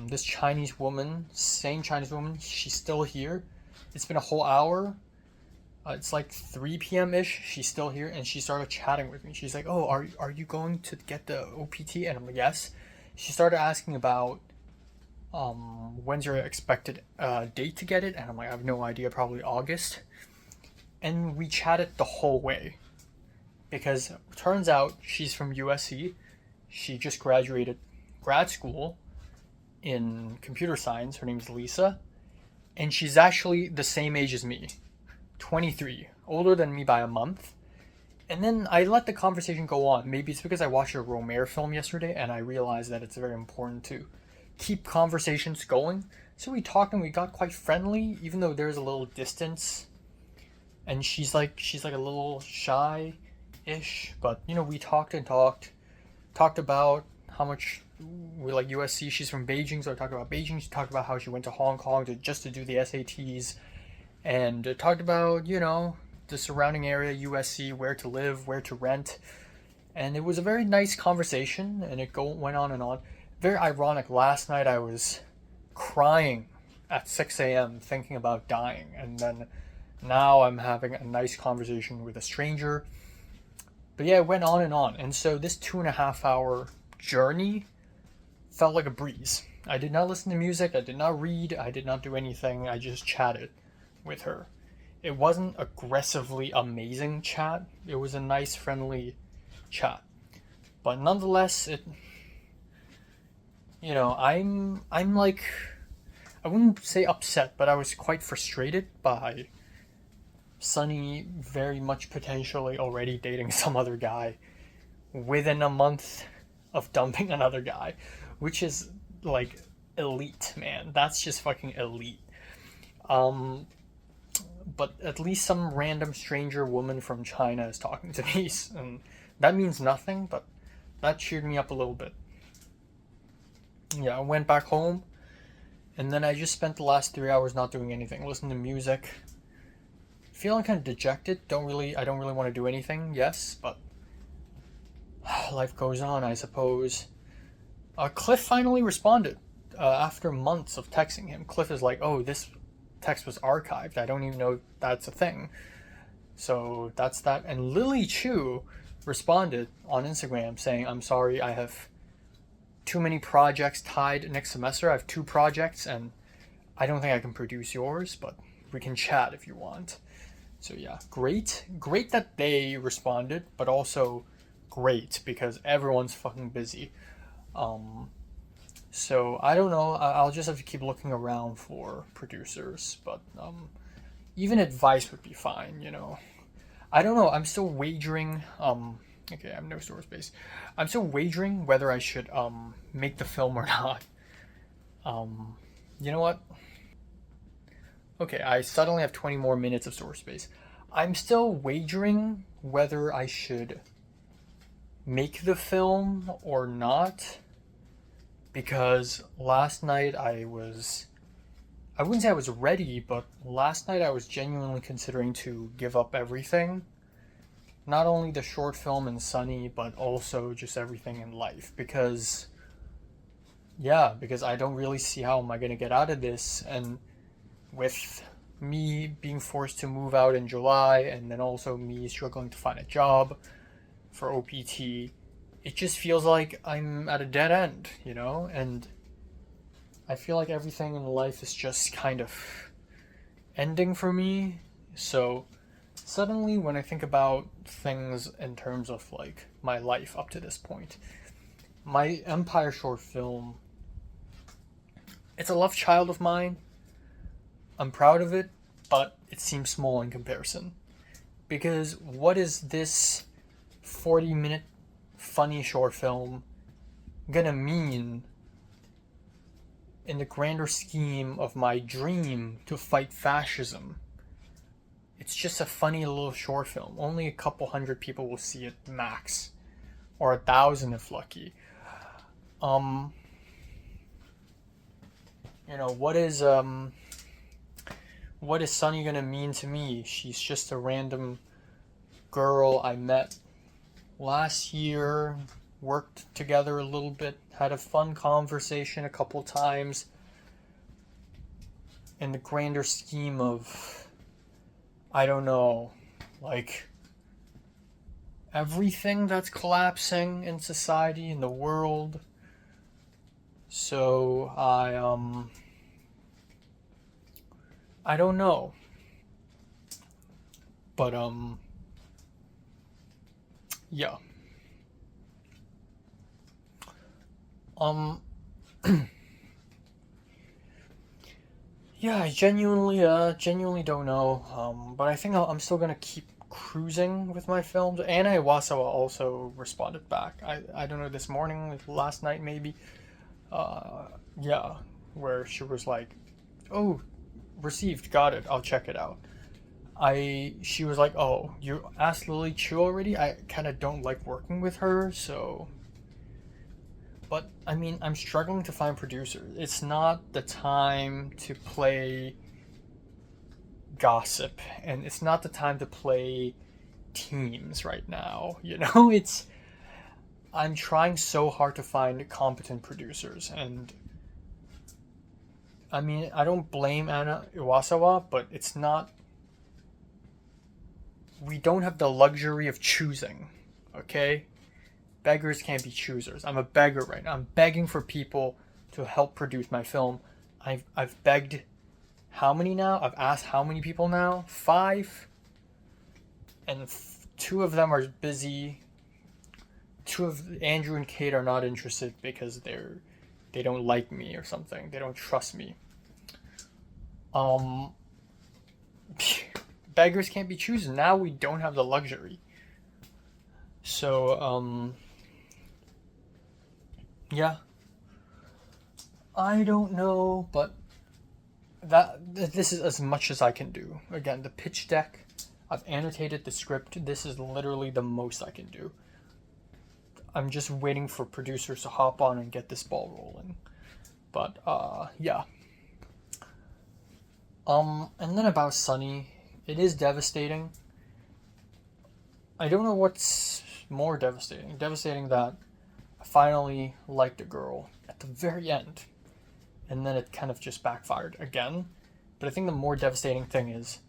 Speaker 1: this Chinese woman, same Chinese woman, she's still here. It's been a whole hour. It's like 3 p.m.-ish. She's still here, and she started chatting with me. She's like, oh, are you going to get the OPT? And I'm like, yes. She started asking about when's your expected date to get it? And I'm like, I have no idea, probably August. And we chatted the whole way, because it turns out she's from USC. She just graduated grad school in computer science. Her name's Lisa, and she's actually the same age as me, 23, older than me by a month. And then I let the conversation go on. Maybe it's because I watched a Romare film yesterday and I realized that it's very important to keep conversations going. So we talked and we got quite friendly, even though there's a little distance. And she's like a little shy-ish, but we talked and talked about how much we like USC. She's from Beijing, so I talked about Beijing. She talked about how she went to Hong Kong to do the SATs, and talked about the surrounding area, USC, where to live, where to rent, and it was a very nice conversation, and went on and on. Very ironic. Last night I was crying at 6 a.m. thinking about dying, and then now I'm having a nice conversation with a stranger. But yeah, it went on, and so this 2.5 hour journey felt like a breeze. I did not listen to music, I did not read, I did not do anything, I just chatted with her. It wasn't aggressively amazing chat, it was a nice, friendly chat. But nonetheless, I'm like, I wouldn't say upset, but I was quite frustrated by Sunny very much potentially already dating some other guy within a month of dumping another guy, which is like elite, man. That's just fucking elite. But at least some random stranger woman from China is talking to me, and that means nothing, but that cheered me up a little bit. Yeah, I went back home, and then I just spent the last 3 hours not doing anything, listening to music, feeling kind of dejected. I don't really want to do anything, yes, but life goes on, I suppose. Cliff finally responded after months of texting him. Cliff is like, oh, this text was archived. I don't even know that's a thing. So that's that. And Lily Chu responded on Instagram saying, I'm sorry, I have too many projects tied next semester. I have 2 projects and I don't think I can produce yours, but we can chat if you want. So yeah, great that they responded, but also great because everyone's fucking busy. So I don't know. I'll just have to keep looking around for producers, but even advice would be fine. I don't know. I'm still wagering. Okay, I have no store space. I'm still wagering whether I should make the film or not. You know what? Okay, I suddenly have 20 more minutes of store space. I'm still wagering whether I should make the film or not, because last night I wouldn't say I was ready, but last night I was genuinely considering to give up everything. Not only the short film and Sunny, but also just everything in life, because I don't really see how am I going to get out of this, and with me being forced to move out in July, and then also me struggling to find a job for OPT, it just feels like I'm at a dead end, and I feel like everything in life is just kind of ending for me. So suddenly when I think about things in terms of like my life up to this point, my Empire short film, it's a love child of mine. I'm proud of it, but it seems small in comparison. Because what is this 40-minute funny short film gonna mean in the grander scheme of my dream to fight fascism? It's just a funny little short film. Only a couple hundred people will see it max, or 1,000 if lucky. What is Sunny gonna mean to me? She's just a random girl I met last year, worked together a little bit, had a fun conversation a couple times. In the grander scheme of, I don't know, like everything that's collapsing in society, in the world. So I don't know. But yeah. Um, yeah, I genuinely don't know. But I think I'm still gonna keep cruising with my films. Anna Iwasawa also responded back. I don't know, this morning, like last night maybe. Uh, yeah, where she was like, "Oh, received, got it. I'll check it out." She was like, "Oh, you asked Lily Chu already? I kind of don't like working with her, so." But I mean, I'm struggling to find producers. It's not the time to play gossip, and it's not the time to play teams right now. You know, it's I'm trying so hard to find competent producers, and I mean, I don't blame Anna Iwasawa, but it's not. We don't have the luxury of choosing, okay? Beggars can't be choosers. I'm a beggar right now. I'm begging for people to help produce my film. I've begged how many now? I've asked how many people now? 5? And 2 of them are busy. 2 of Andrew and Kate are not interested because they don't like me or something. They don't trust me. Um beggars can't be choosers. Now we don't have the luxury. So yeah, I don't know, but this is as much as I can do. Again, the pitch deck, I've annotated the script. This is literally the most I can do. I'm just waiting for producers to hop on and get this ball rolling. But yeah. And then about Sunny, it is devastating. I don't know what's more devastating. Devastating that I finally liked a girl at the very end, and then it kind of just backfired again. But I think the more devastating thing is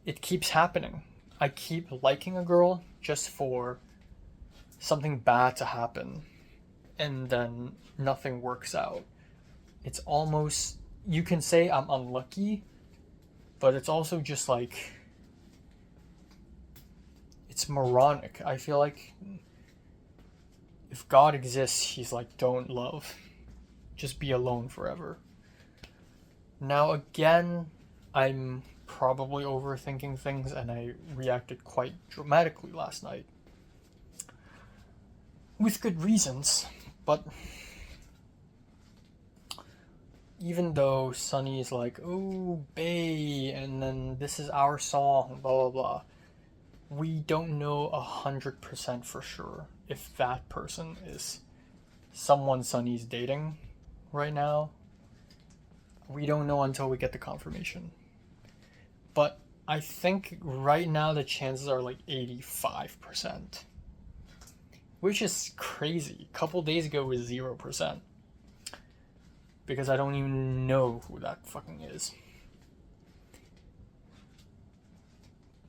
Speaker 1: it keeps happening. I keep liking a girl just for something bad to happen, and then nothing works out. It's almost, you can say I'm unlucky, but it's also just like, it's moronic. I feel like if God exists, he's like, don't love. Just be alone forever. Now, again, I'm probably overthinking things, and I reacted quite dramatically last night. With good reasons, but even though Sunny is like, oh, bae, and then this is our song, blah, blah, blah, we don't know 100% for sure if that person is someone Sunny's dating right now. We don't know until we get the confirmation. But I think right now the chances are like 85%, which is crazy. A couple days ago it was 0%. Because I don't even know who that fucking is.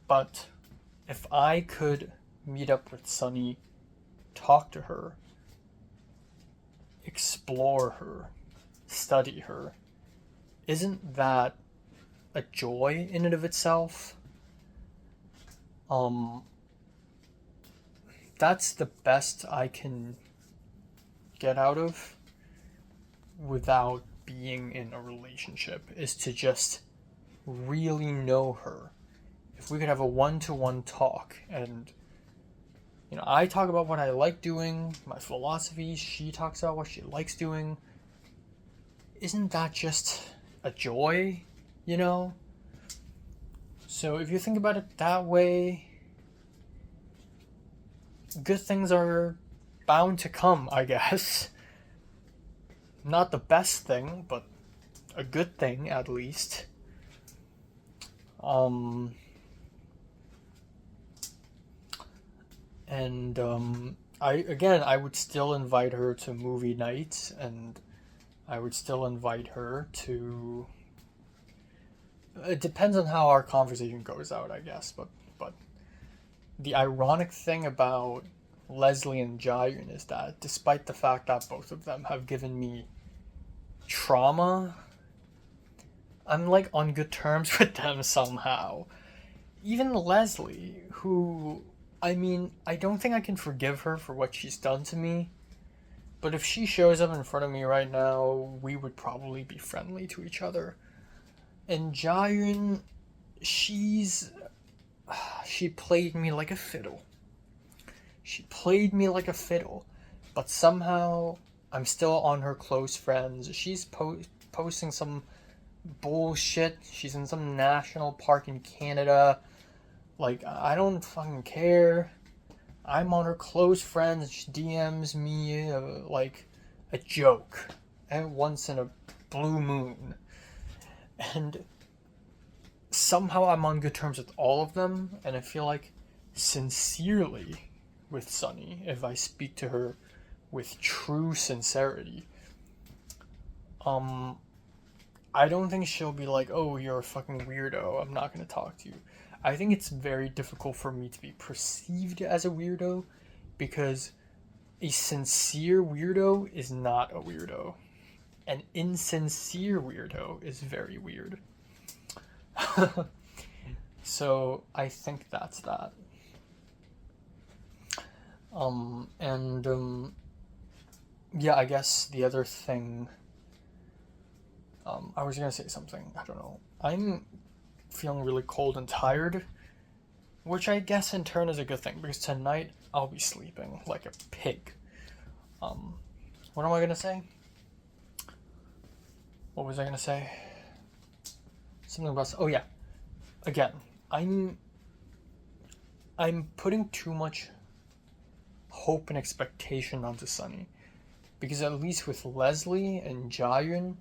Speaker 1: But if I could meet up with Sunny, talk to her, explore her, study her, isn't that a joy in and of itself? That's the best I can get out of without being in a relationship, is to just really know her. If we could have a one-to-one talk, and I talk about what I like doing, my philosophy, she talks about what she likes doing, isn't that just a joy, So if you think about it that way, good things are bound to come, I guess. Not the best thing, but a good thing at least. And I would still invite her to movie nights, and I would still invite her to. It depends on how our conversation goes out, I guess. But the ironic thing about Leslie and Jaeyoon is that despite the fact that both of them have given me trauma, I'm like on good terms with them somehow. Even Leslie, who, I mean, I don't think I can forgive her for what she's done to me, But if she shows up in front of me right now, we would probably be friendly to each other. And Jayun, she's she played me like a fiddle. She played me like a fiddle, but somehow I'm still on her close friends. She's posting some bullshit. She's in some national park in Canada. Like, I don't fucking care. I'm on her close friends, and she DMs me like a joke, and once in a blue moon. And somehow I'm on good terms with all of them, and I feel like sincerely with Sunny, if I speak to her with true sincerity, I don't think she'll be like, oh, you're a fucking weirdo, I'm not gonna talk to you. I think it's very difficult for me to be perceived as a weirdo because a sincere weirdo is not a weirdo. An insincere weirdo is very weird. So I think that's that. Yeah, I guess the other thing, I was gonna say something, I don't know. I'm feeling really cold and tired, which I guess in turn is a good thing because tonight I'll be sleeping like a pig. What am I gonna say? What was I gonna say? Something about, oh yeah, again, I'm putting too much hope and expectation onto Sunny because at least with Leslie and Jayun,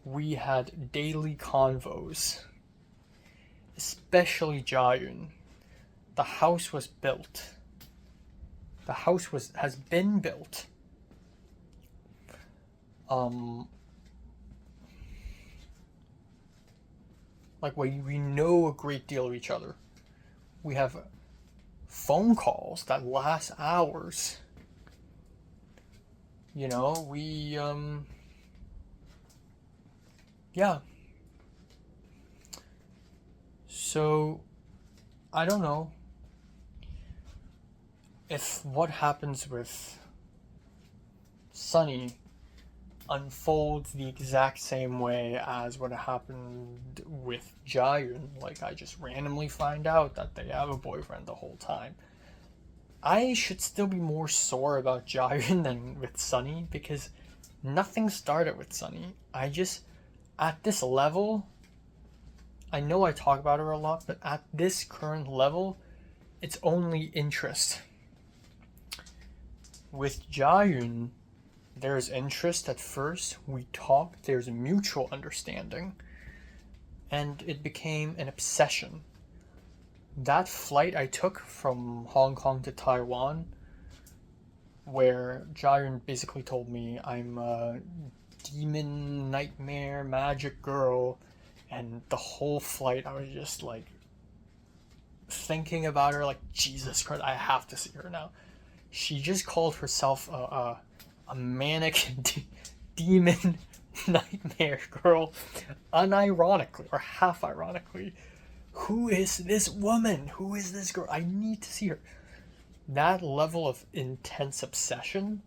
Speaker 1: we had daily convos. Especially Jayun. The house was built. The house has been built. Like we know a great deal of each other. We have phone calls that last hours. You know, yeah. So, I don't know if what happens with Sunny unfolds the exact same way as what happened with Jayun. Like, I just randomly find out that they have a boyfriend the whole time. I should still be more sore about Jayun than with Sunny because nothing started with Sunny. At this level, I know I talk about her a lot, but at this current level, it's only interest. With Jayun, there's interest at first, we talk, there's mutual understanding, and it became an obsession. That flight I took from Hong Kong to Taiwan, where Jayun basically told me I'm a demon, nightmare, magic girl, and the whole flight I was just like thinking about her like, Jesus Christ, I have to see her now. She just called herself a manic demon nightmare girl, unironically or half ironically. Who is this woman? Who is this girl? I need to see her. That level of intense obsession,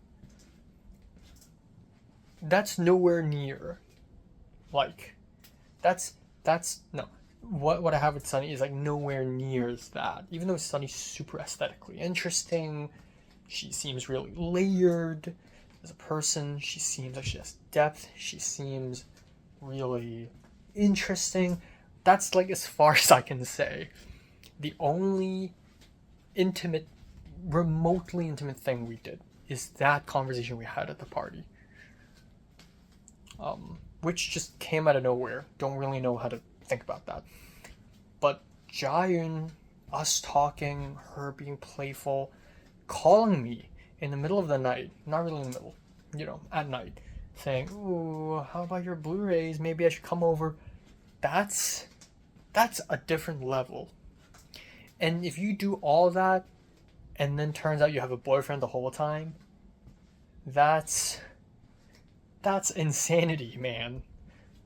Speaker 1: that's nowhere near. Like, that's no. What I have with Sunny is like nowhere near that. Even though Sunny's super aesthetically interesting, she seems really layered as a person. She seems like she has depth. She seems really interesting. That's like as far as I can say. The only intimate, remotely intimate thing we did is that conversation we had at the party. Which just came out of nowhere. Don't really know how to think about that. But Jayun, us talking, her being playful, calling me in the middle of the night, not really in the middle, at night, saying, ooh, how about your Blu-rays? Maybe I should come over. That's a different level. And if you do all that, and then turns out you have a boyfriend the whole time, that's insanity, man.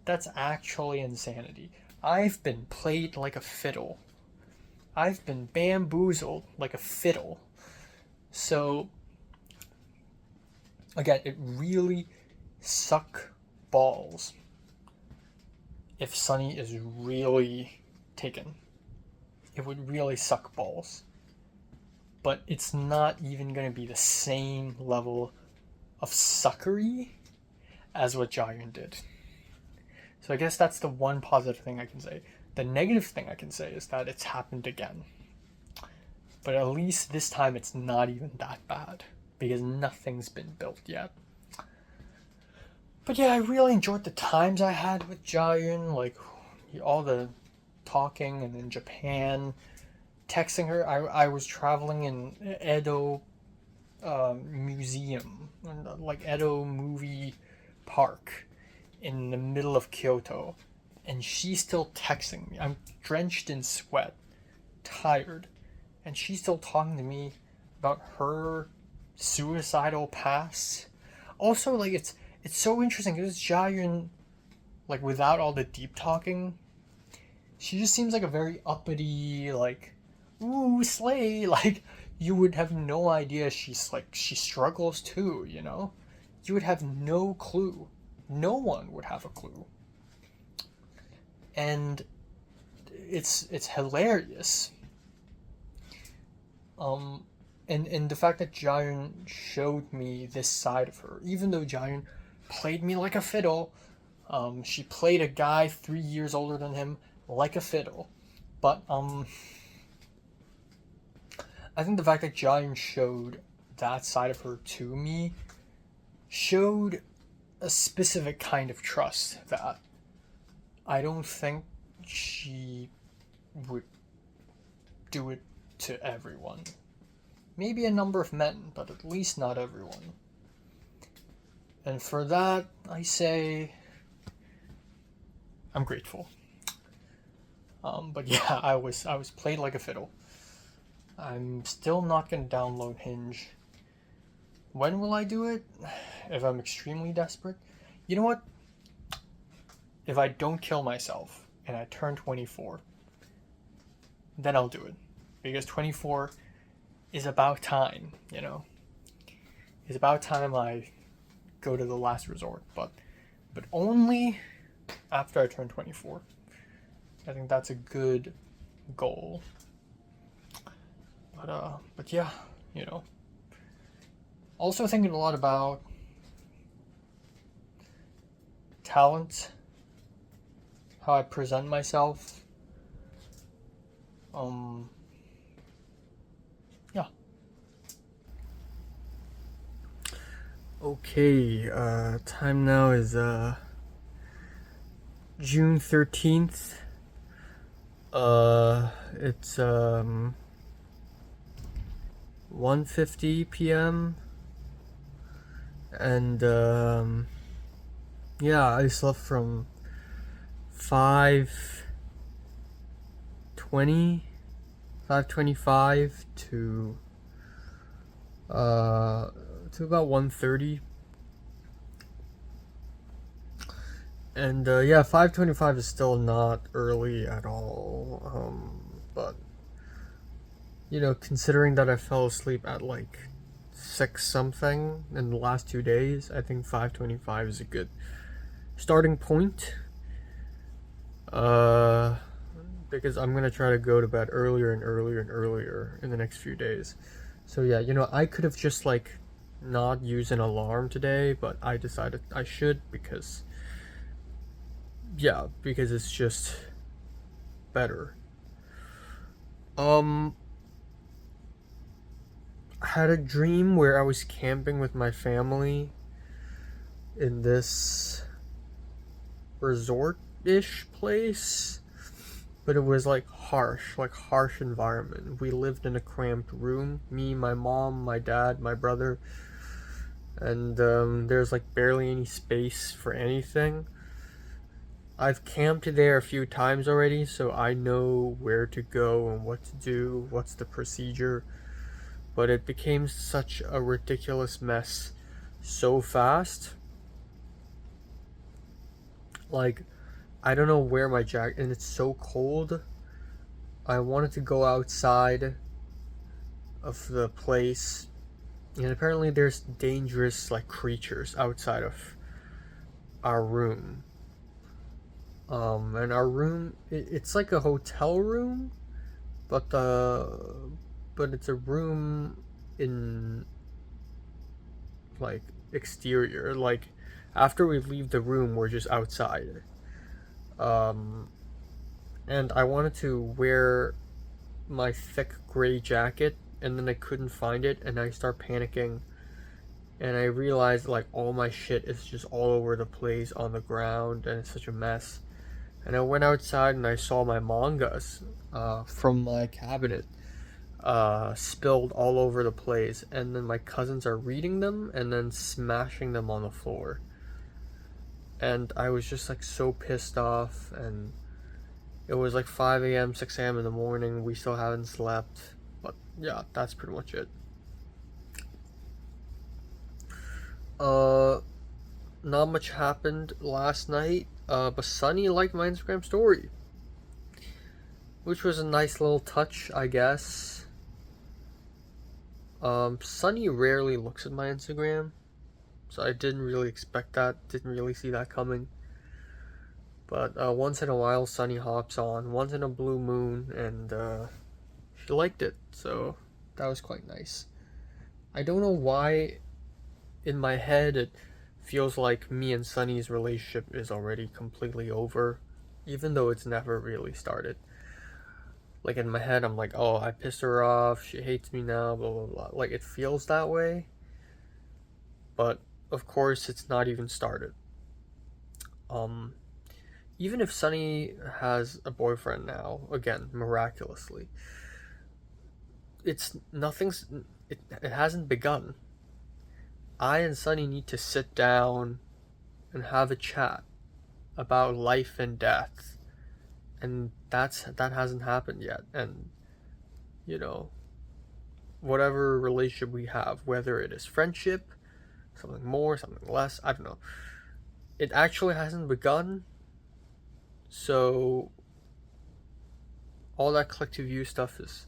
Speaker 1: That's actually insanity. I've been played like a fiddle. I've been bamboozled like a fiddle. So, Again, it really suck balls if Sunny is really taken. It would really suck balls. But it's not even going to be the same level of suckery as what Jaehyun did. So I guess that's the one positive thing I can say. The negative thing I can say is that it's happened again. But at least this time it's not even that bad because nothing's been built yet. But yeah, I really enjoyed the times I had with Jaehyun, like all the talking and in Japan, texting her. I was traveling in Edo museum, like Edo movie park in the middle of Kyoto, and she's still texting me. I'm drenched in sweat, tired, and she's still talking to me about her suicidal past. Also, like it's so interesting because Jaehyun, like without all the deep talking, she just seems like a very uppity, like, ooh, slay. Like you would have no idea she struggles too. You would have no clue. No one would have a clue. And it's hilarious. And the fact that Jaehyun showed me this side of her, even though Jaehyun played me like a fiddle, she played a guy 3 years older than him like a fiddle. But I think the fact that Jaehyun showed that side of her to me showed a specific kind of trust that I don't think she would do it to everyone. Maybe a number of men, but at least not everyone. And for that, I say I'm grateful. But yeah, I was played like a fiddle. I'm still not gonna download Hinge. When will I do it? If I'm extremely desperate. You know what? If I don't kill myself and I turn 24, then I'll do it. Because 24 is about time, It's about time I go to the last resort, but only after I turn 24. I think that's a good goal. But yeah, Also thinking a lot about talent, how I present myself. Yeah. Okay, time now is June 13th. It's 1:50 p.m. and yeah, I slept from 5:25 to about 1:30. And yeah, 5:25 is still not early at all. But considering that I fell asleep at like 6 something in the last 2 days, I think 5:25 is a good starting point. Because I'm gonna try to go to bed earlier and earlier and earlier in the next few days. So yeah, I could have just like not used an alarm today, but I decided I should because it's just better. I had a dream where I was camping with my family in this resort-ish place, but it was like harsh environment. We lived in a cramped room, me, my mom, my dad, my brother, and there's like barely any space for anything. I've camped there a few times already, so I know where to go and what to do, what's the procedure, but it became such a ridiculous mess so fast. Like, I don't know where my jacket, and it's so cold. I wanted to go outside of the place And apparently there's dangerous like creatures outside of our room. And our room, it's like a hotel room, but it's a room in like exterior. Like after we leave the room, we're just outside. Um, and I wanted to wear my thick gray jacket, and then I couldn't find it, and I start panicking, and I realized like all my shit is just all over the place on the ground, and it's such a mess. And I went outside and I saw my mangas from my cabinet spilled all over the place, and then my cousins are reading them and then smashing them on the floor. And I was just like so pissed off, and it was like 5 a.m., 6 a.m. in the morning. We still haven't slept. But yeah, that's pretty much it. Not much happened last night, but Sunny liked my Instagram story, which was a nice little touch, I guess. Sunny rarely looks at my Instagram, so I didn't really expect that, didn't really see that coming. But once in a while, Sunny hops on, once in a blue moon, and she liked it, so that was quite nice. I don't know why, in my head, it feels like me and Sunny's relationship is already completely over, even though it's never really started. Like in my head, I'm like, oh, I pissed her off, she hates me now, blah blah blah. Like it feels that way, but of course, it's not even started. Um, Even if Sunny has a boyfriend now, again, miraculously, it's nothing's. It hasn't begun. I and Sunny need to sit down and have a chat about life and death, and that hasn't happened yet. And you know, whatever relationship we have, whether it is friendship, something more, something less, I don't know, it actually hasn't begun. So all that click to view stuff is,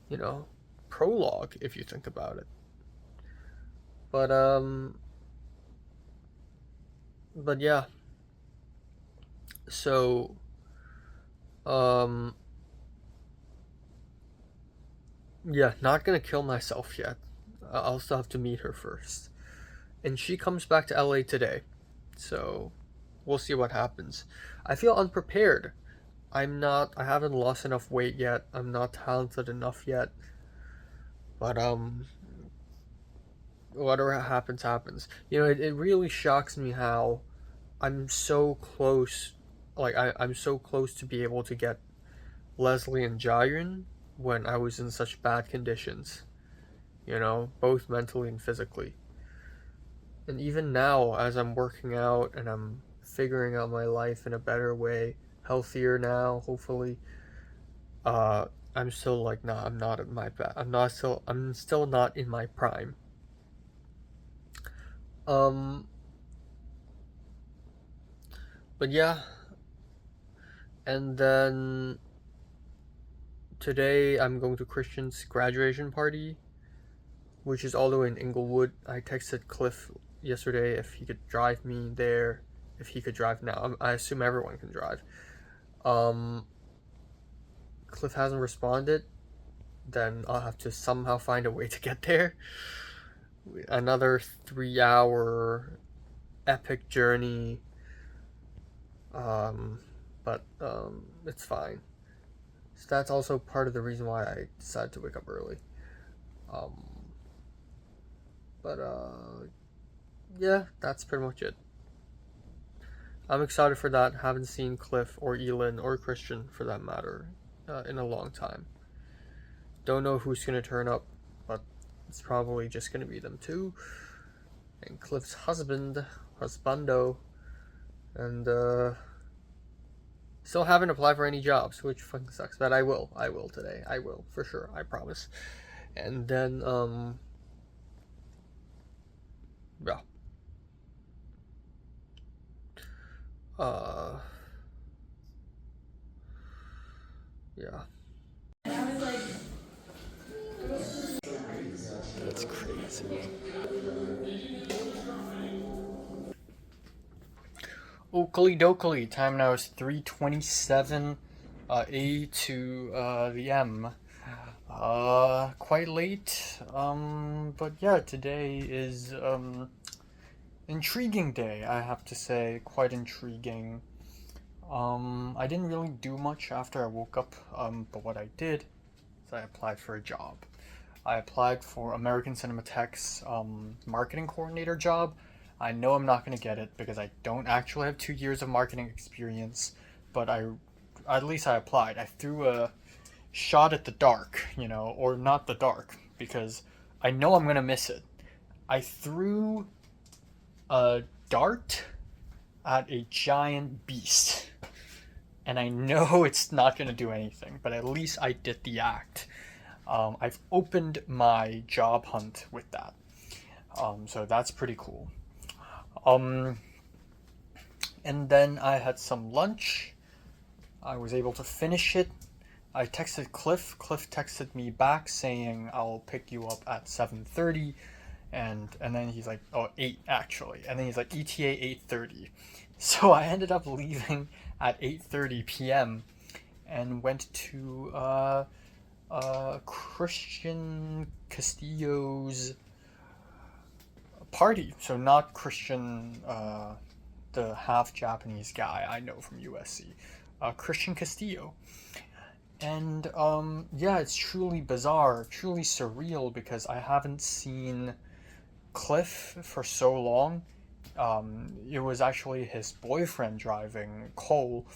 Speaker 1: you know, prologue if you think about it. But yeah. So yeah, not gonna kill myself yet. I'll still have to meet her first. And she comes back to LA today. So we'll see what happens. I feel unprepared. I haven't lost enough weight yet. I'm not talented enough yet. But whatever happens, happens. You know, it really shocks me how I'm so close. Like I'm so close to be able to get Leslie and Jiren when I was in such bad conditions. You know, both mentally and physically. And even now, as I'm working out and I'm figuring out my life in a better way, healthier now, hopefully, I'm still like, nah, I'm not at my best. I'm still not in my prime. Um, but yeah, and then today I'm going to Christian's graduation party, which is all the way in Inglewood. I texted Cliff yesterday if he could drive me there, if he could drive now. I assume everyone can drive. Cliff hasn't responded, then I'll have to somehow find a way to get there. Another 3 hour epic journey. But it's fine. So that's also part of the reason why I decided to wake up early. Um, but yeah, that's pretty much it. I'm excited for that. Haven't seen Cliff or Elin or Christian, for that matter, in a long time. Don't know who's gonna turn up, but it's probably just gonna be them two. And Cliff's husbando, and still haven't applied for any jobs, which fucking sucks. But I will today. I will for sure. I promise. And then yeah. Yeah. That's crazy. Oakley dokley. Time now is 3:27 A to the M. Quite late. But yeah, today is intriguing day, I have to say. Quite intriguing. I didn't really do much after I woke up, but what I did is I applied for a job. I applied for American Cinematheque's marketing coordinator job. I know I'm not going to get it because I don't actually have 2 years of marketing experience, but at least I applied. I threw a shot at the dark, or not the dark, because I know I'm going to miss it. I threw a dart at a giant beast, and I know it's not going to do anything, but at least I did the act. I've opened my job hunt with that, so that's pretty cool. And then I had some lunch. I was able to finish it. I texted Cliff. Cliff texted me back saying I'll pick you up at 7:30, and then he's like, oh, 8 actually, and then he's like ETA 8:30. So I ended up leaving at 8:30 p.m. and went to Christian Castillo's party. So not Christian, the half Japanese guy I know from USC, Christian Castillo. And yeah, it's truly bizarre, truly surreal, because I haven't seen Cliff for so long. It was actually his boyfriend driving, Cole,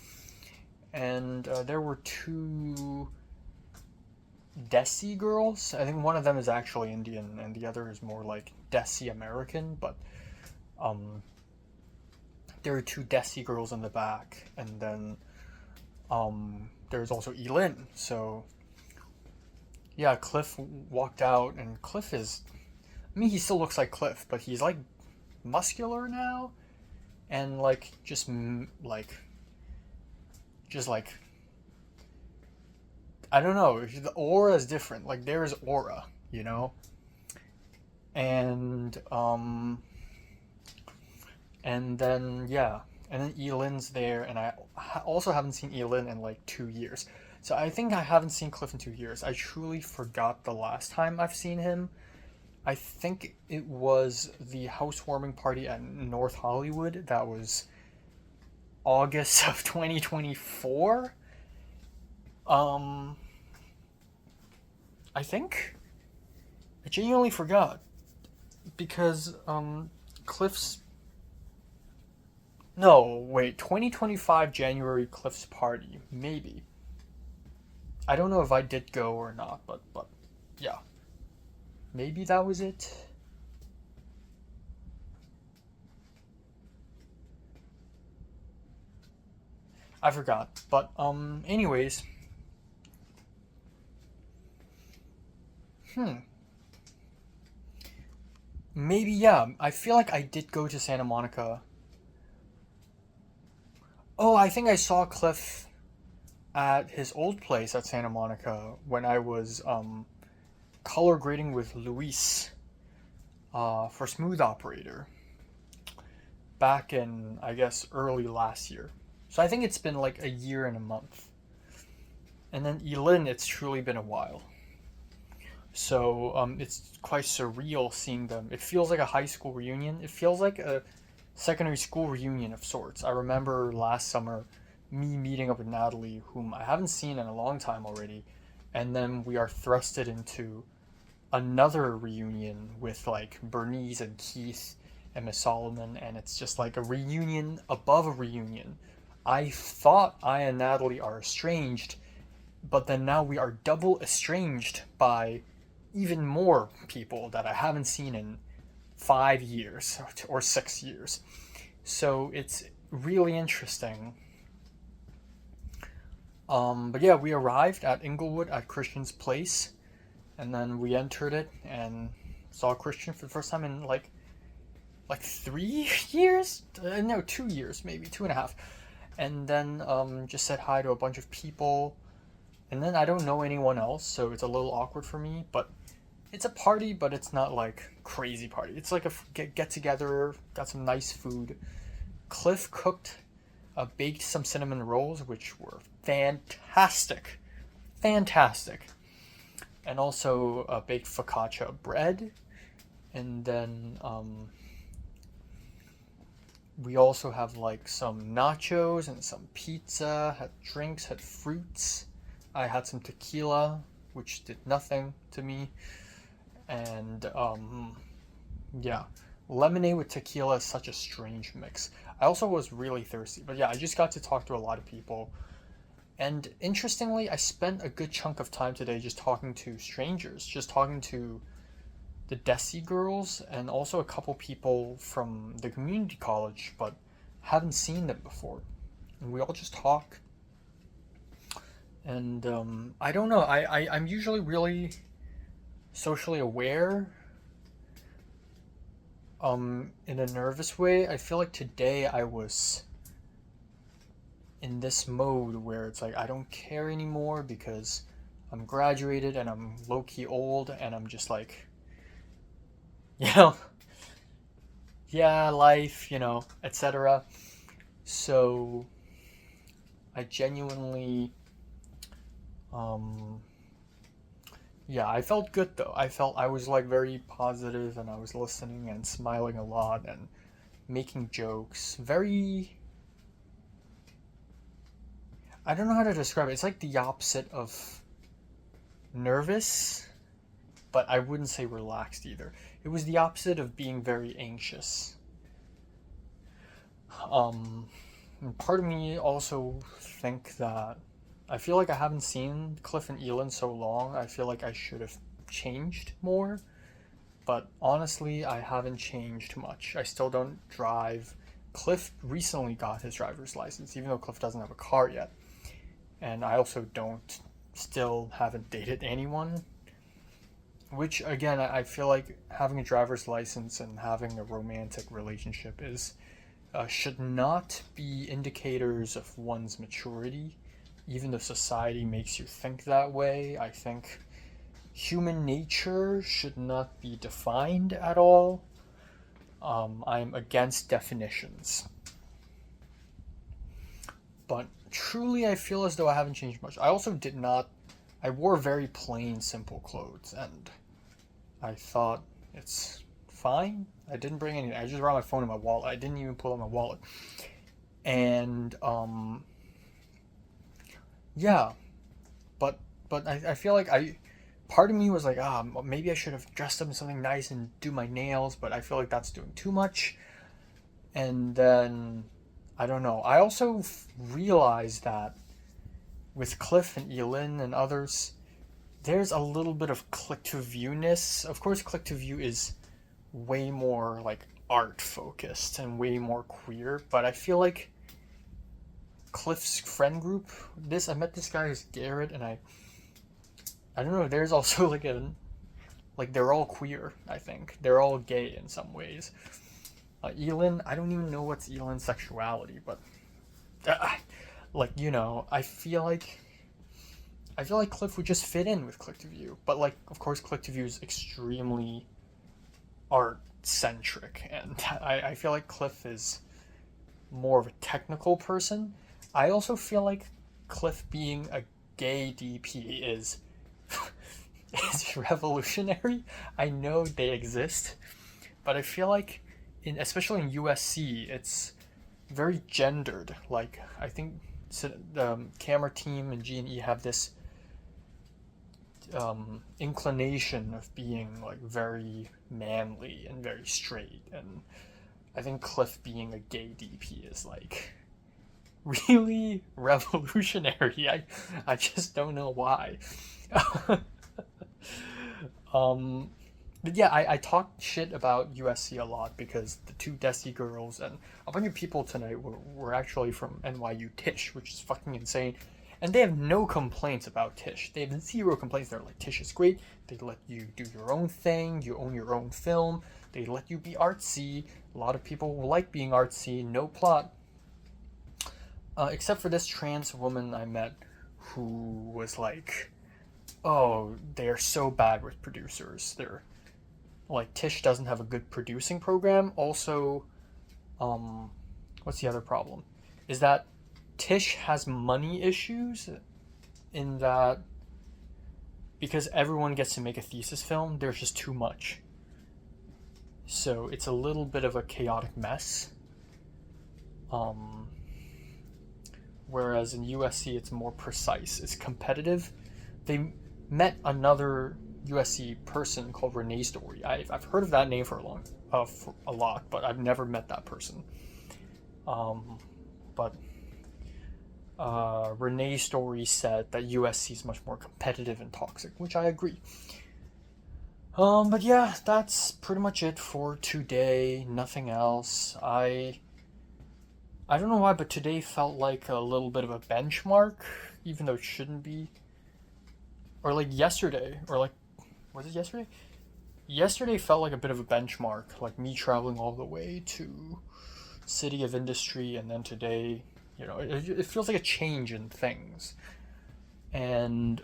Speaker 1: and there were 2 Desi girls. I think one of them is actually Indian and the other is more like Desi American, but there were 2 Desi girls in the back, and then there's also Elin. So yeah, Cliff walked out, and Cliff is, I mean, he still looks like Cliff, but he's like muscular now, and like just I don't know, the aura is different. Like there is aura, and then yeah, and then Elin's there, and I also haven't seen Elin in like 2 years. So I think I haven't seen Cliff in 2 years. I truly forgot the last time I've seen him. I think it was the housewarming party at North Hollywood. That was August of 2024. I think. I genuinely forgot. Because, Cliff's... No, wait, 2025 January Cliff's party. Maybe. I don't know if I did go or not, but yeah. Maybe that was it. I forgot. But, anyways. Maybe, yeah. I feel like I did go to Santa Monica. Oh, I think I saw Cliff at his old place at Santa Monica when I was, color grading with Luis, for Smooth Operator. Back in, I guess, early last year. So I think it's been like a year and a month. And then Elin, it's truly been a while. So it's quite surreal seeing them. It feels like a high school reunion. It feels like a secondary school reunion of sorts. I remember last summer me meeting up with Natalie, whom I haven't seen in a long time already, and then we are thrusted into another reunion with like Bernice and Keith and Miss Solomon, and it's just like a reunion above a reunion. I thought I and Natalie are estranged, but then now we are double estranged by even more people that I haven't seen in 5 years or 6 years. So it's really interesting. But yeah, we arrived at Inglewood at Christian's place, and then we entered it and saw Christian for the first time in like 3 years? No, 2 years, maybe 2.5. And then just said hi to a bunch of people. And then I don't know anyone else, so it's a little awkward for me, but it's a party, but it's not like crazy party. It's like a get together, got some nice food. Cliff cooked, baked some cinnamon rolls, which were fantastic, fantastic, and also baked focaccia bread, and then we also have like some nachos and some pizza. Had drinks, had fruits. I had some tequila, which did nothing to me, and yeah, lemonade with tequila is such a strange mix. I also was really thirsty, but yeah, I just got to talk to a lot of people. And interestingly, I spent a good chunk of time today just talking to strangers, just talking to the Desi girls and also a couple people from the community college, but haven't seen them before. And we all just talk. And I don't know, I'm usually really socially aware in a nervous way. I feel like today I was in this mode where it's like I don't care anymore because I'm graduated and I'm low key old and I'm just like, you know, yeah, life, etc. So I genuinely, um, yeah, I felt good though. I was like very positive and I was listening and smiling a lot and making jokes. Very, I don't know how to describe it. It's like the opposite of nervous, but I wouldn't say relaxed either. It was the opposite of being very anxious. Um, and part of me also think that I feel like I haven't seen Cliff and Elin so long. I feel like I should have changed more, but honestly, I haven't changed much. I still don't drive. Cliff recently got his driver's license, even though Cliff doesn't have a car yet. And I also don't, still haven't dated anyone. Which, again, I feel like having a driver's license and having a romantic relationship is should not be indicators of one's maturity, even though society makes you think that way. I think human nature should not be defined at all. I'm against definitions. But truly, I feel as though I haven't changed much. I also did not. I wore very plain, simple clothes, and I thought it's fine. I didn't bring any. I just brought my phone and my wallet. I didn't even pull out my wallet. And yeah, but I feel like part of me was like, maybe I should have dressed up in something nice and do my nails, but I feel like that's doing too much. And then I don't know. I also realized that with Cliff and Elin and others, there's a little bit of click to viewness. Of course, click to view is way more like art focused and way more queer, but I feel like Cliff's friend group, I met this guy who's Garrett, and I don't know, there's also like they're all queer. I think they're all gay in some ways. Elin, I don't even know what's Elin's sexuality, but like, I feel like Cliff would just fit in with Click to View, but like, of course, Click to View is extremely art centric, and I feel like Cliff is more of a technical person. I also feel like Cliff being a gay DP is is revolutionary. I know they exist, but I feel like especially in USC, it's very gendered. Like, I think the camera team and G&E have this inclination of being like very manly and very straight, and I think Cliff being a gay DP is like really revolutionary. I just don't know why. But yeah, I talked shit about USC a lot because the two Desi girls and a bunch of people tonight were actually from NYU Tisch, which is fucking insane. And they have no complaints about Tisch. They have zero complaints. They're like, Tisch is great. They let you do your own thing. You own your own film. They let you be artsy. A lot of people like being artsy. No plot. Except for this trans woman I met who was like oh, they're so bad with producers. They're like Tish doesn't have a good producing program. Also, um, what's the other problem? Is that Tish has money issues in that because everyone gets to make a thesis film, there's just too much. So it's a little bit of a chaotic mess. Um, Whereas in USC, it's more precise. It's competitive. They met another USC person called Renee Story. I've heard of that name for a lot, but I've never met that person. Um, but Renee Story said that USC is much more competitive and toxic, which I agree. But yeah, that's pretty much it for today. Nothing else. I don't know why, but today felt like a little bit of a benchmark, even though it shouldn't be. Or like yesterday, or like, was it yesterday? Yesterday felt like a bit of a benchmark, like me traveling all the way to City of Industry, and then today, it feels like a change in things. And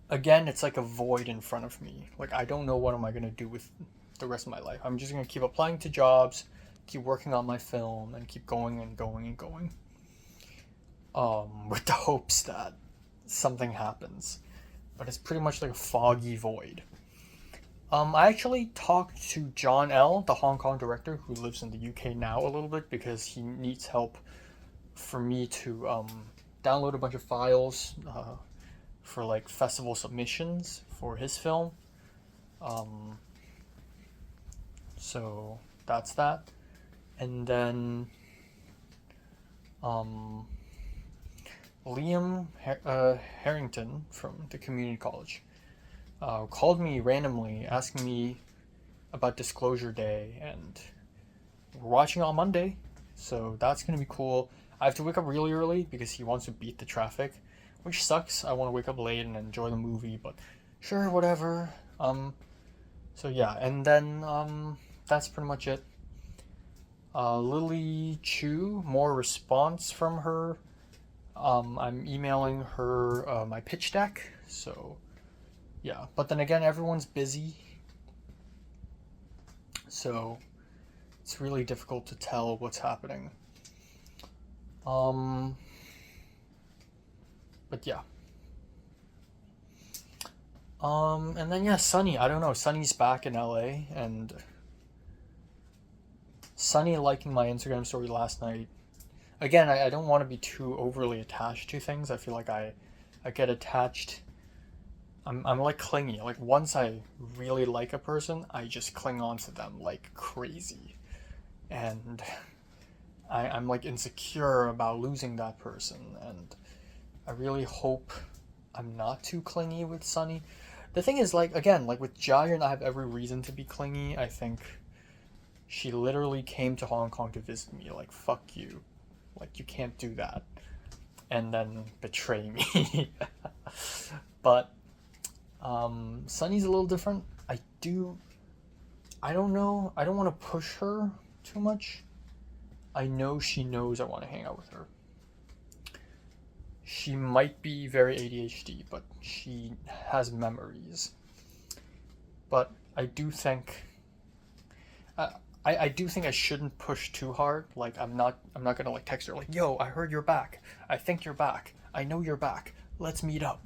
Speaker 1: again, it's like a void in front of me. Like, I don't know what am I going to do with the rest of my life. I'm just going to keep applying to jobs, keep working on my film, and keep going and going and going. With the hopes that something happens. But it's pretty much like a foggy void. I actually talked to John L., the Hong Kong director who lives in the UK now a little bit because he needs help for me to download a bunch of files for like festival submissions for his film. So that's that. And then Liam Harrington from the community college called me randomly asking me about Disclosure Day, and we're watching on Monday, so that's gonna be cool. I have to wake up really early because he wants to beat the traffic, which sucks. I want to wake up late and enjoy the movie, but sure, whatever. So yeah, and then that's pretty much it. Lily Chu, more response from her. I'm emailing her my pitch deck, so yeah. But then again, everyone's busy, so it's really difficult to tell what's happening. But yeah. And then yeah, Sunny. I don't know. Sunny's back in LA, and Sunny liking my Instagram story last night. Again, I don't want to be too overly attached to things. I feel like I get attached. I'm like clingy. Like once I really like a person, I just cling on to them like crazy. And I'm like insecure about losing that person. And I really hope I'm not too clingy with Sunny. The thing is, like, again, like with Jiren, I have every reason to be clingy. I think she literally came to Hong Kong to visit me. Like, fuck you. Like, you can't do that. And then betray me. But, Sunny's a little different. I don't know. I don't want to push her too much. I know she knows I want to hang out with her. She might be very ADHD, but she has memories. But I do think I do think I shouldn't push too hard. Like I'm not gonna like text her like, yo, I heard you're back. I think you're back. I know you're back. Let's meet up.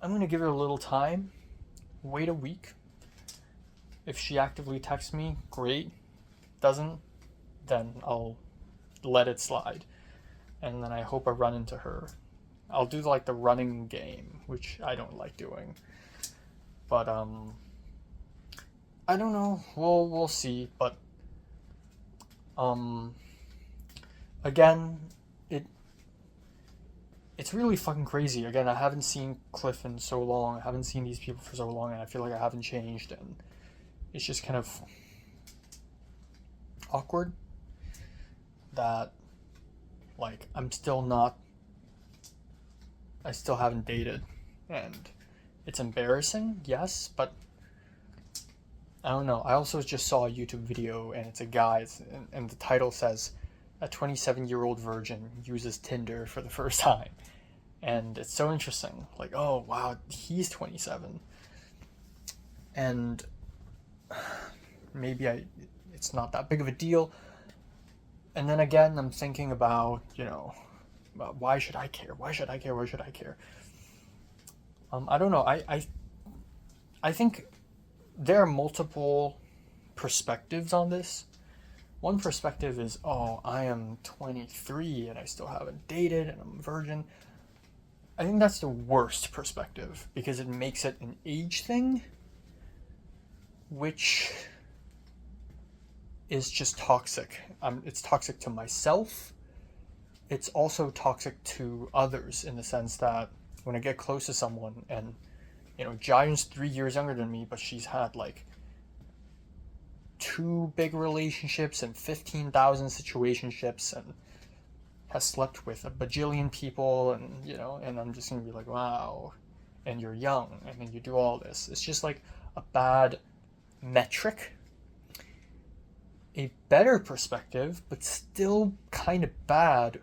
Speaker 1: I'm gonna give her a little time. Wait a week. If she actively texts me, great. Doesn't, then I'll let it slide. And then I hope I run into her. I'll do like the running game, which I don't like doing. But I don't know. We'll see. But again, it's really fucking crazy. Again, I haven't seen Cliff in so long. I haven't seen these people for so long, and I feel like I haven't changed, and it's just kind of awkward that like I still haven't dated, and it's embarrassing, yes, but I don't know. I also just saw a YouTube video, and it's a guy, and the title says, "A 27-year-old virgin uses Tinder for the first time." And it's so interesting. Like, oh wow, he's 27. And maybe it's not that big of a deal. And then again, I'm thinking about, why should I care? Why should I care? Why should I care? I don't know. I think there are multiple perspectives on this. One perspective is, oh, I am 23 and I still haven't dated and I'm a virgin. I think that's the worst perspective because it makes it an age thing, which is just toxic. It's toxic to myself. It's also toxic to others in the sense that when I get close to someone and, Giant's 3 years younger than me, but she's had like 2 big relationships and 15,000 situationships and has slept with a bajillion people, and and I'm just gonna be like, wow, and you're young and then you do all this. It's just like a bad metric. A better perspective, but still kind of bad,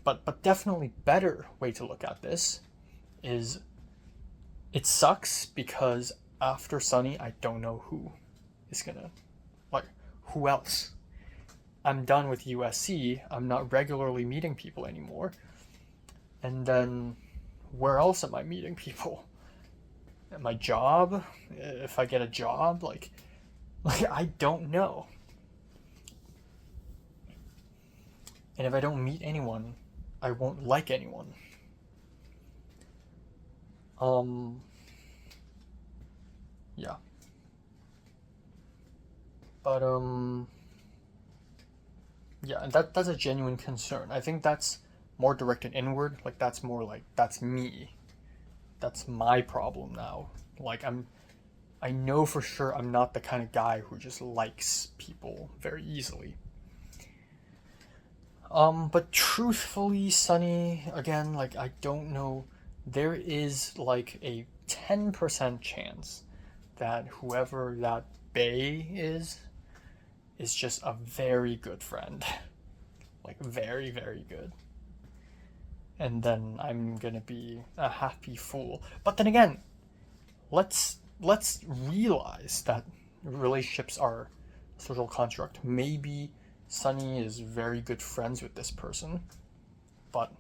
Speaker 1: but definitely better way to look at this is it sucks because after Sunny, I don't know who is gonna, like, who else? I'm done with USC. I'm not regularly meeting people anymore. And then where else am I meeting people? At my job? If I get a job? Like I don't know. And if I don't meet anyone, I won't like anyone. Yeah. But yeah, and that's a genuine concern. I think that's more directed inward. Like that's more like that's me. That's my problem now. Like I know for sure I'm not the kind of guy who just likes people very easily. But truthfully, Sunny, again, like I don't know. There is like a 10% chance that whoever that Bay is just a very good friend. Like very, very good. And then I'm gonna be a happy fool. But then again, let's realize that relationships are a social construct. Maybe Sunny is very good friends with this person, but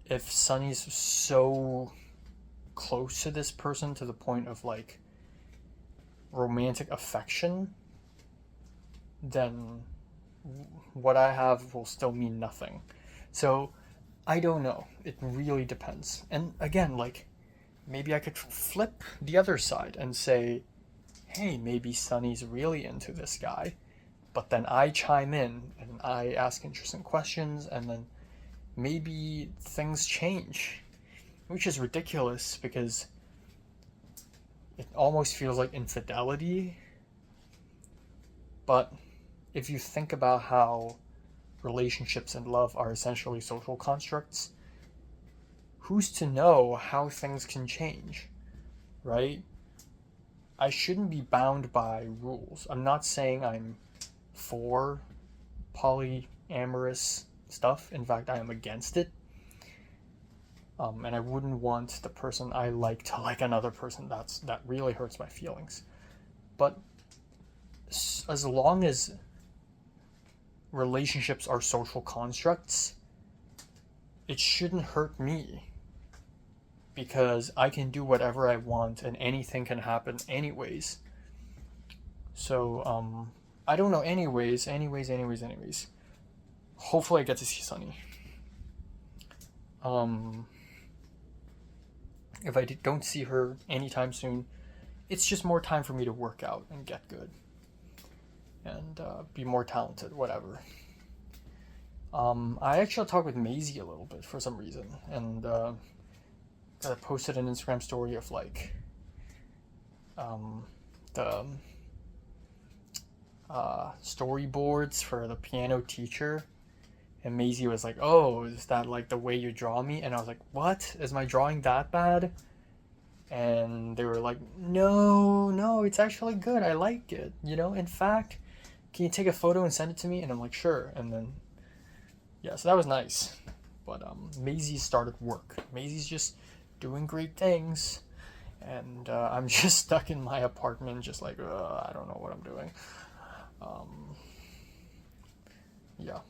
Speaker 1: if Sunny's so close to this person to the point of like romantic affection, then what I have will still mean nothing. So I don't know. It really depends. And again, like maybe I could flip the other side and say, hey, maybe Sunny's really into this guy. But then I chime in and I ask interesting questions, and then maybe things change. Which is ridiculous because it almost feels like infidelity. But if you think about how relationships and love are essentially social constructs, who's to know how things can change, right? I shouldn't be bound by rules. I'm not saying I'm for polyamorous stuff. In fact, I am against it. And I wouldn't want the person I like to like another person. That really hurts my feelings. But as long as relationships are social constructs, it shouldn't hurt me because I can do whatever I want and anything can happen anyways. So I don't know. Anyways. Hopefully I get to see Sunny. If I don't see her anytime soon, it's just more time for me to work out and get good and be more talented, whatever. I actually talked with Maisie a little bit for some reason, and I posted an Instagram story of like the storyboards for the piano teacher, and Maisie was like, "Oh, is that like the way you draw me?" And I was like, "What? Is my drawing that bad?" And they were like, "No, it's actually good. I like it. In fact, can you take a photo and send it to me?" And I'm like, "Sure." And then, yeah, so that was nice. But Maisie started work. Maisie's just doing great things, and I'm just stuck in my apartment, just like I don't know what I'm doing. Yeah.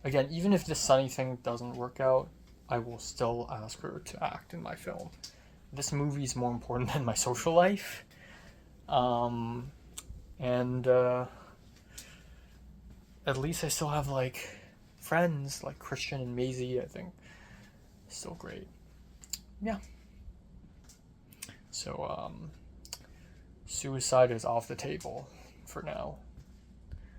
Speaker 1: Again, even if this Sunny thing doesn't work out, I will still ask her to act in my film. This movie is more important than my social life. And at least I still have like friends like Christian and Maisie. I think still great. Yeah. So suicide is off the table for now.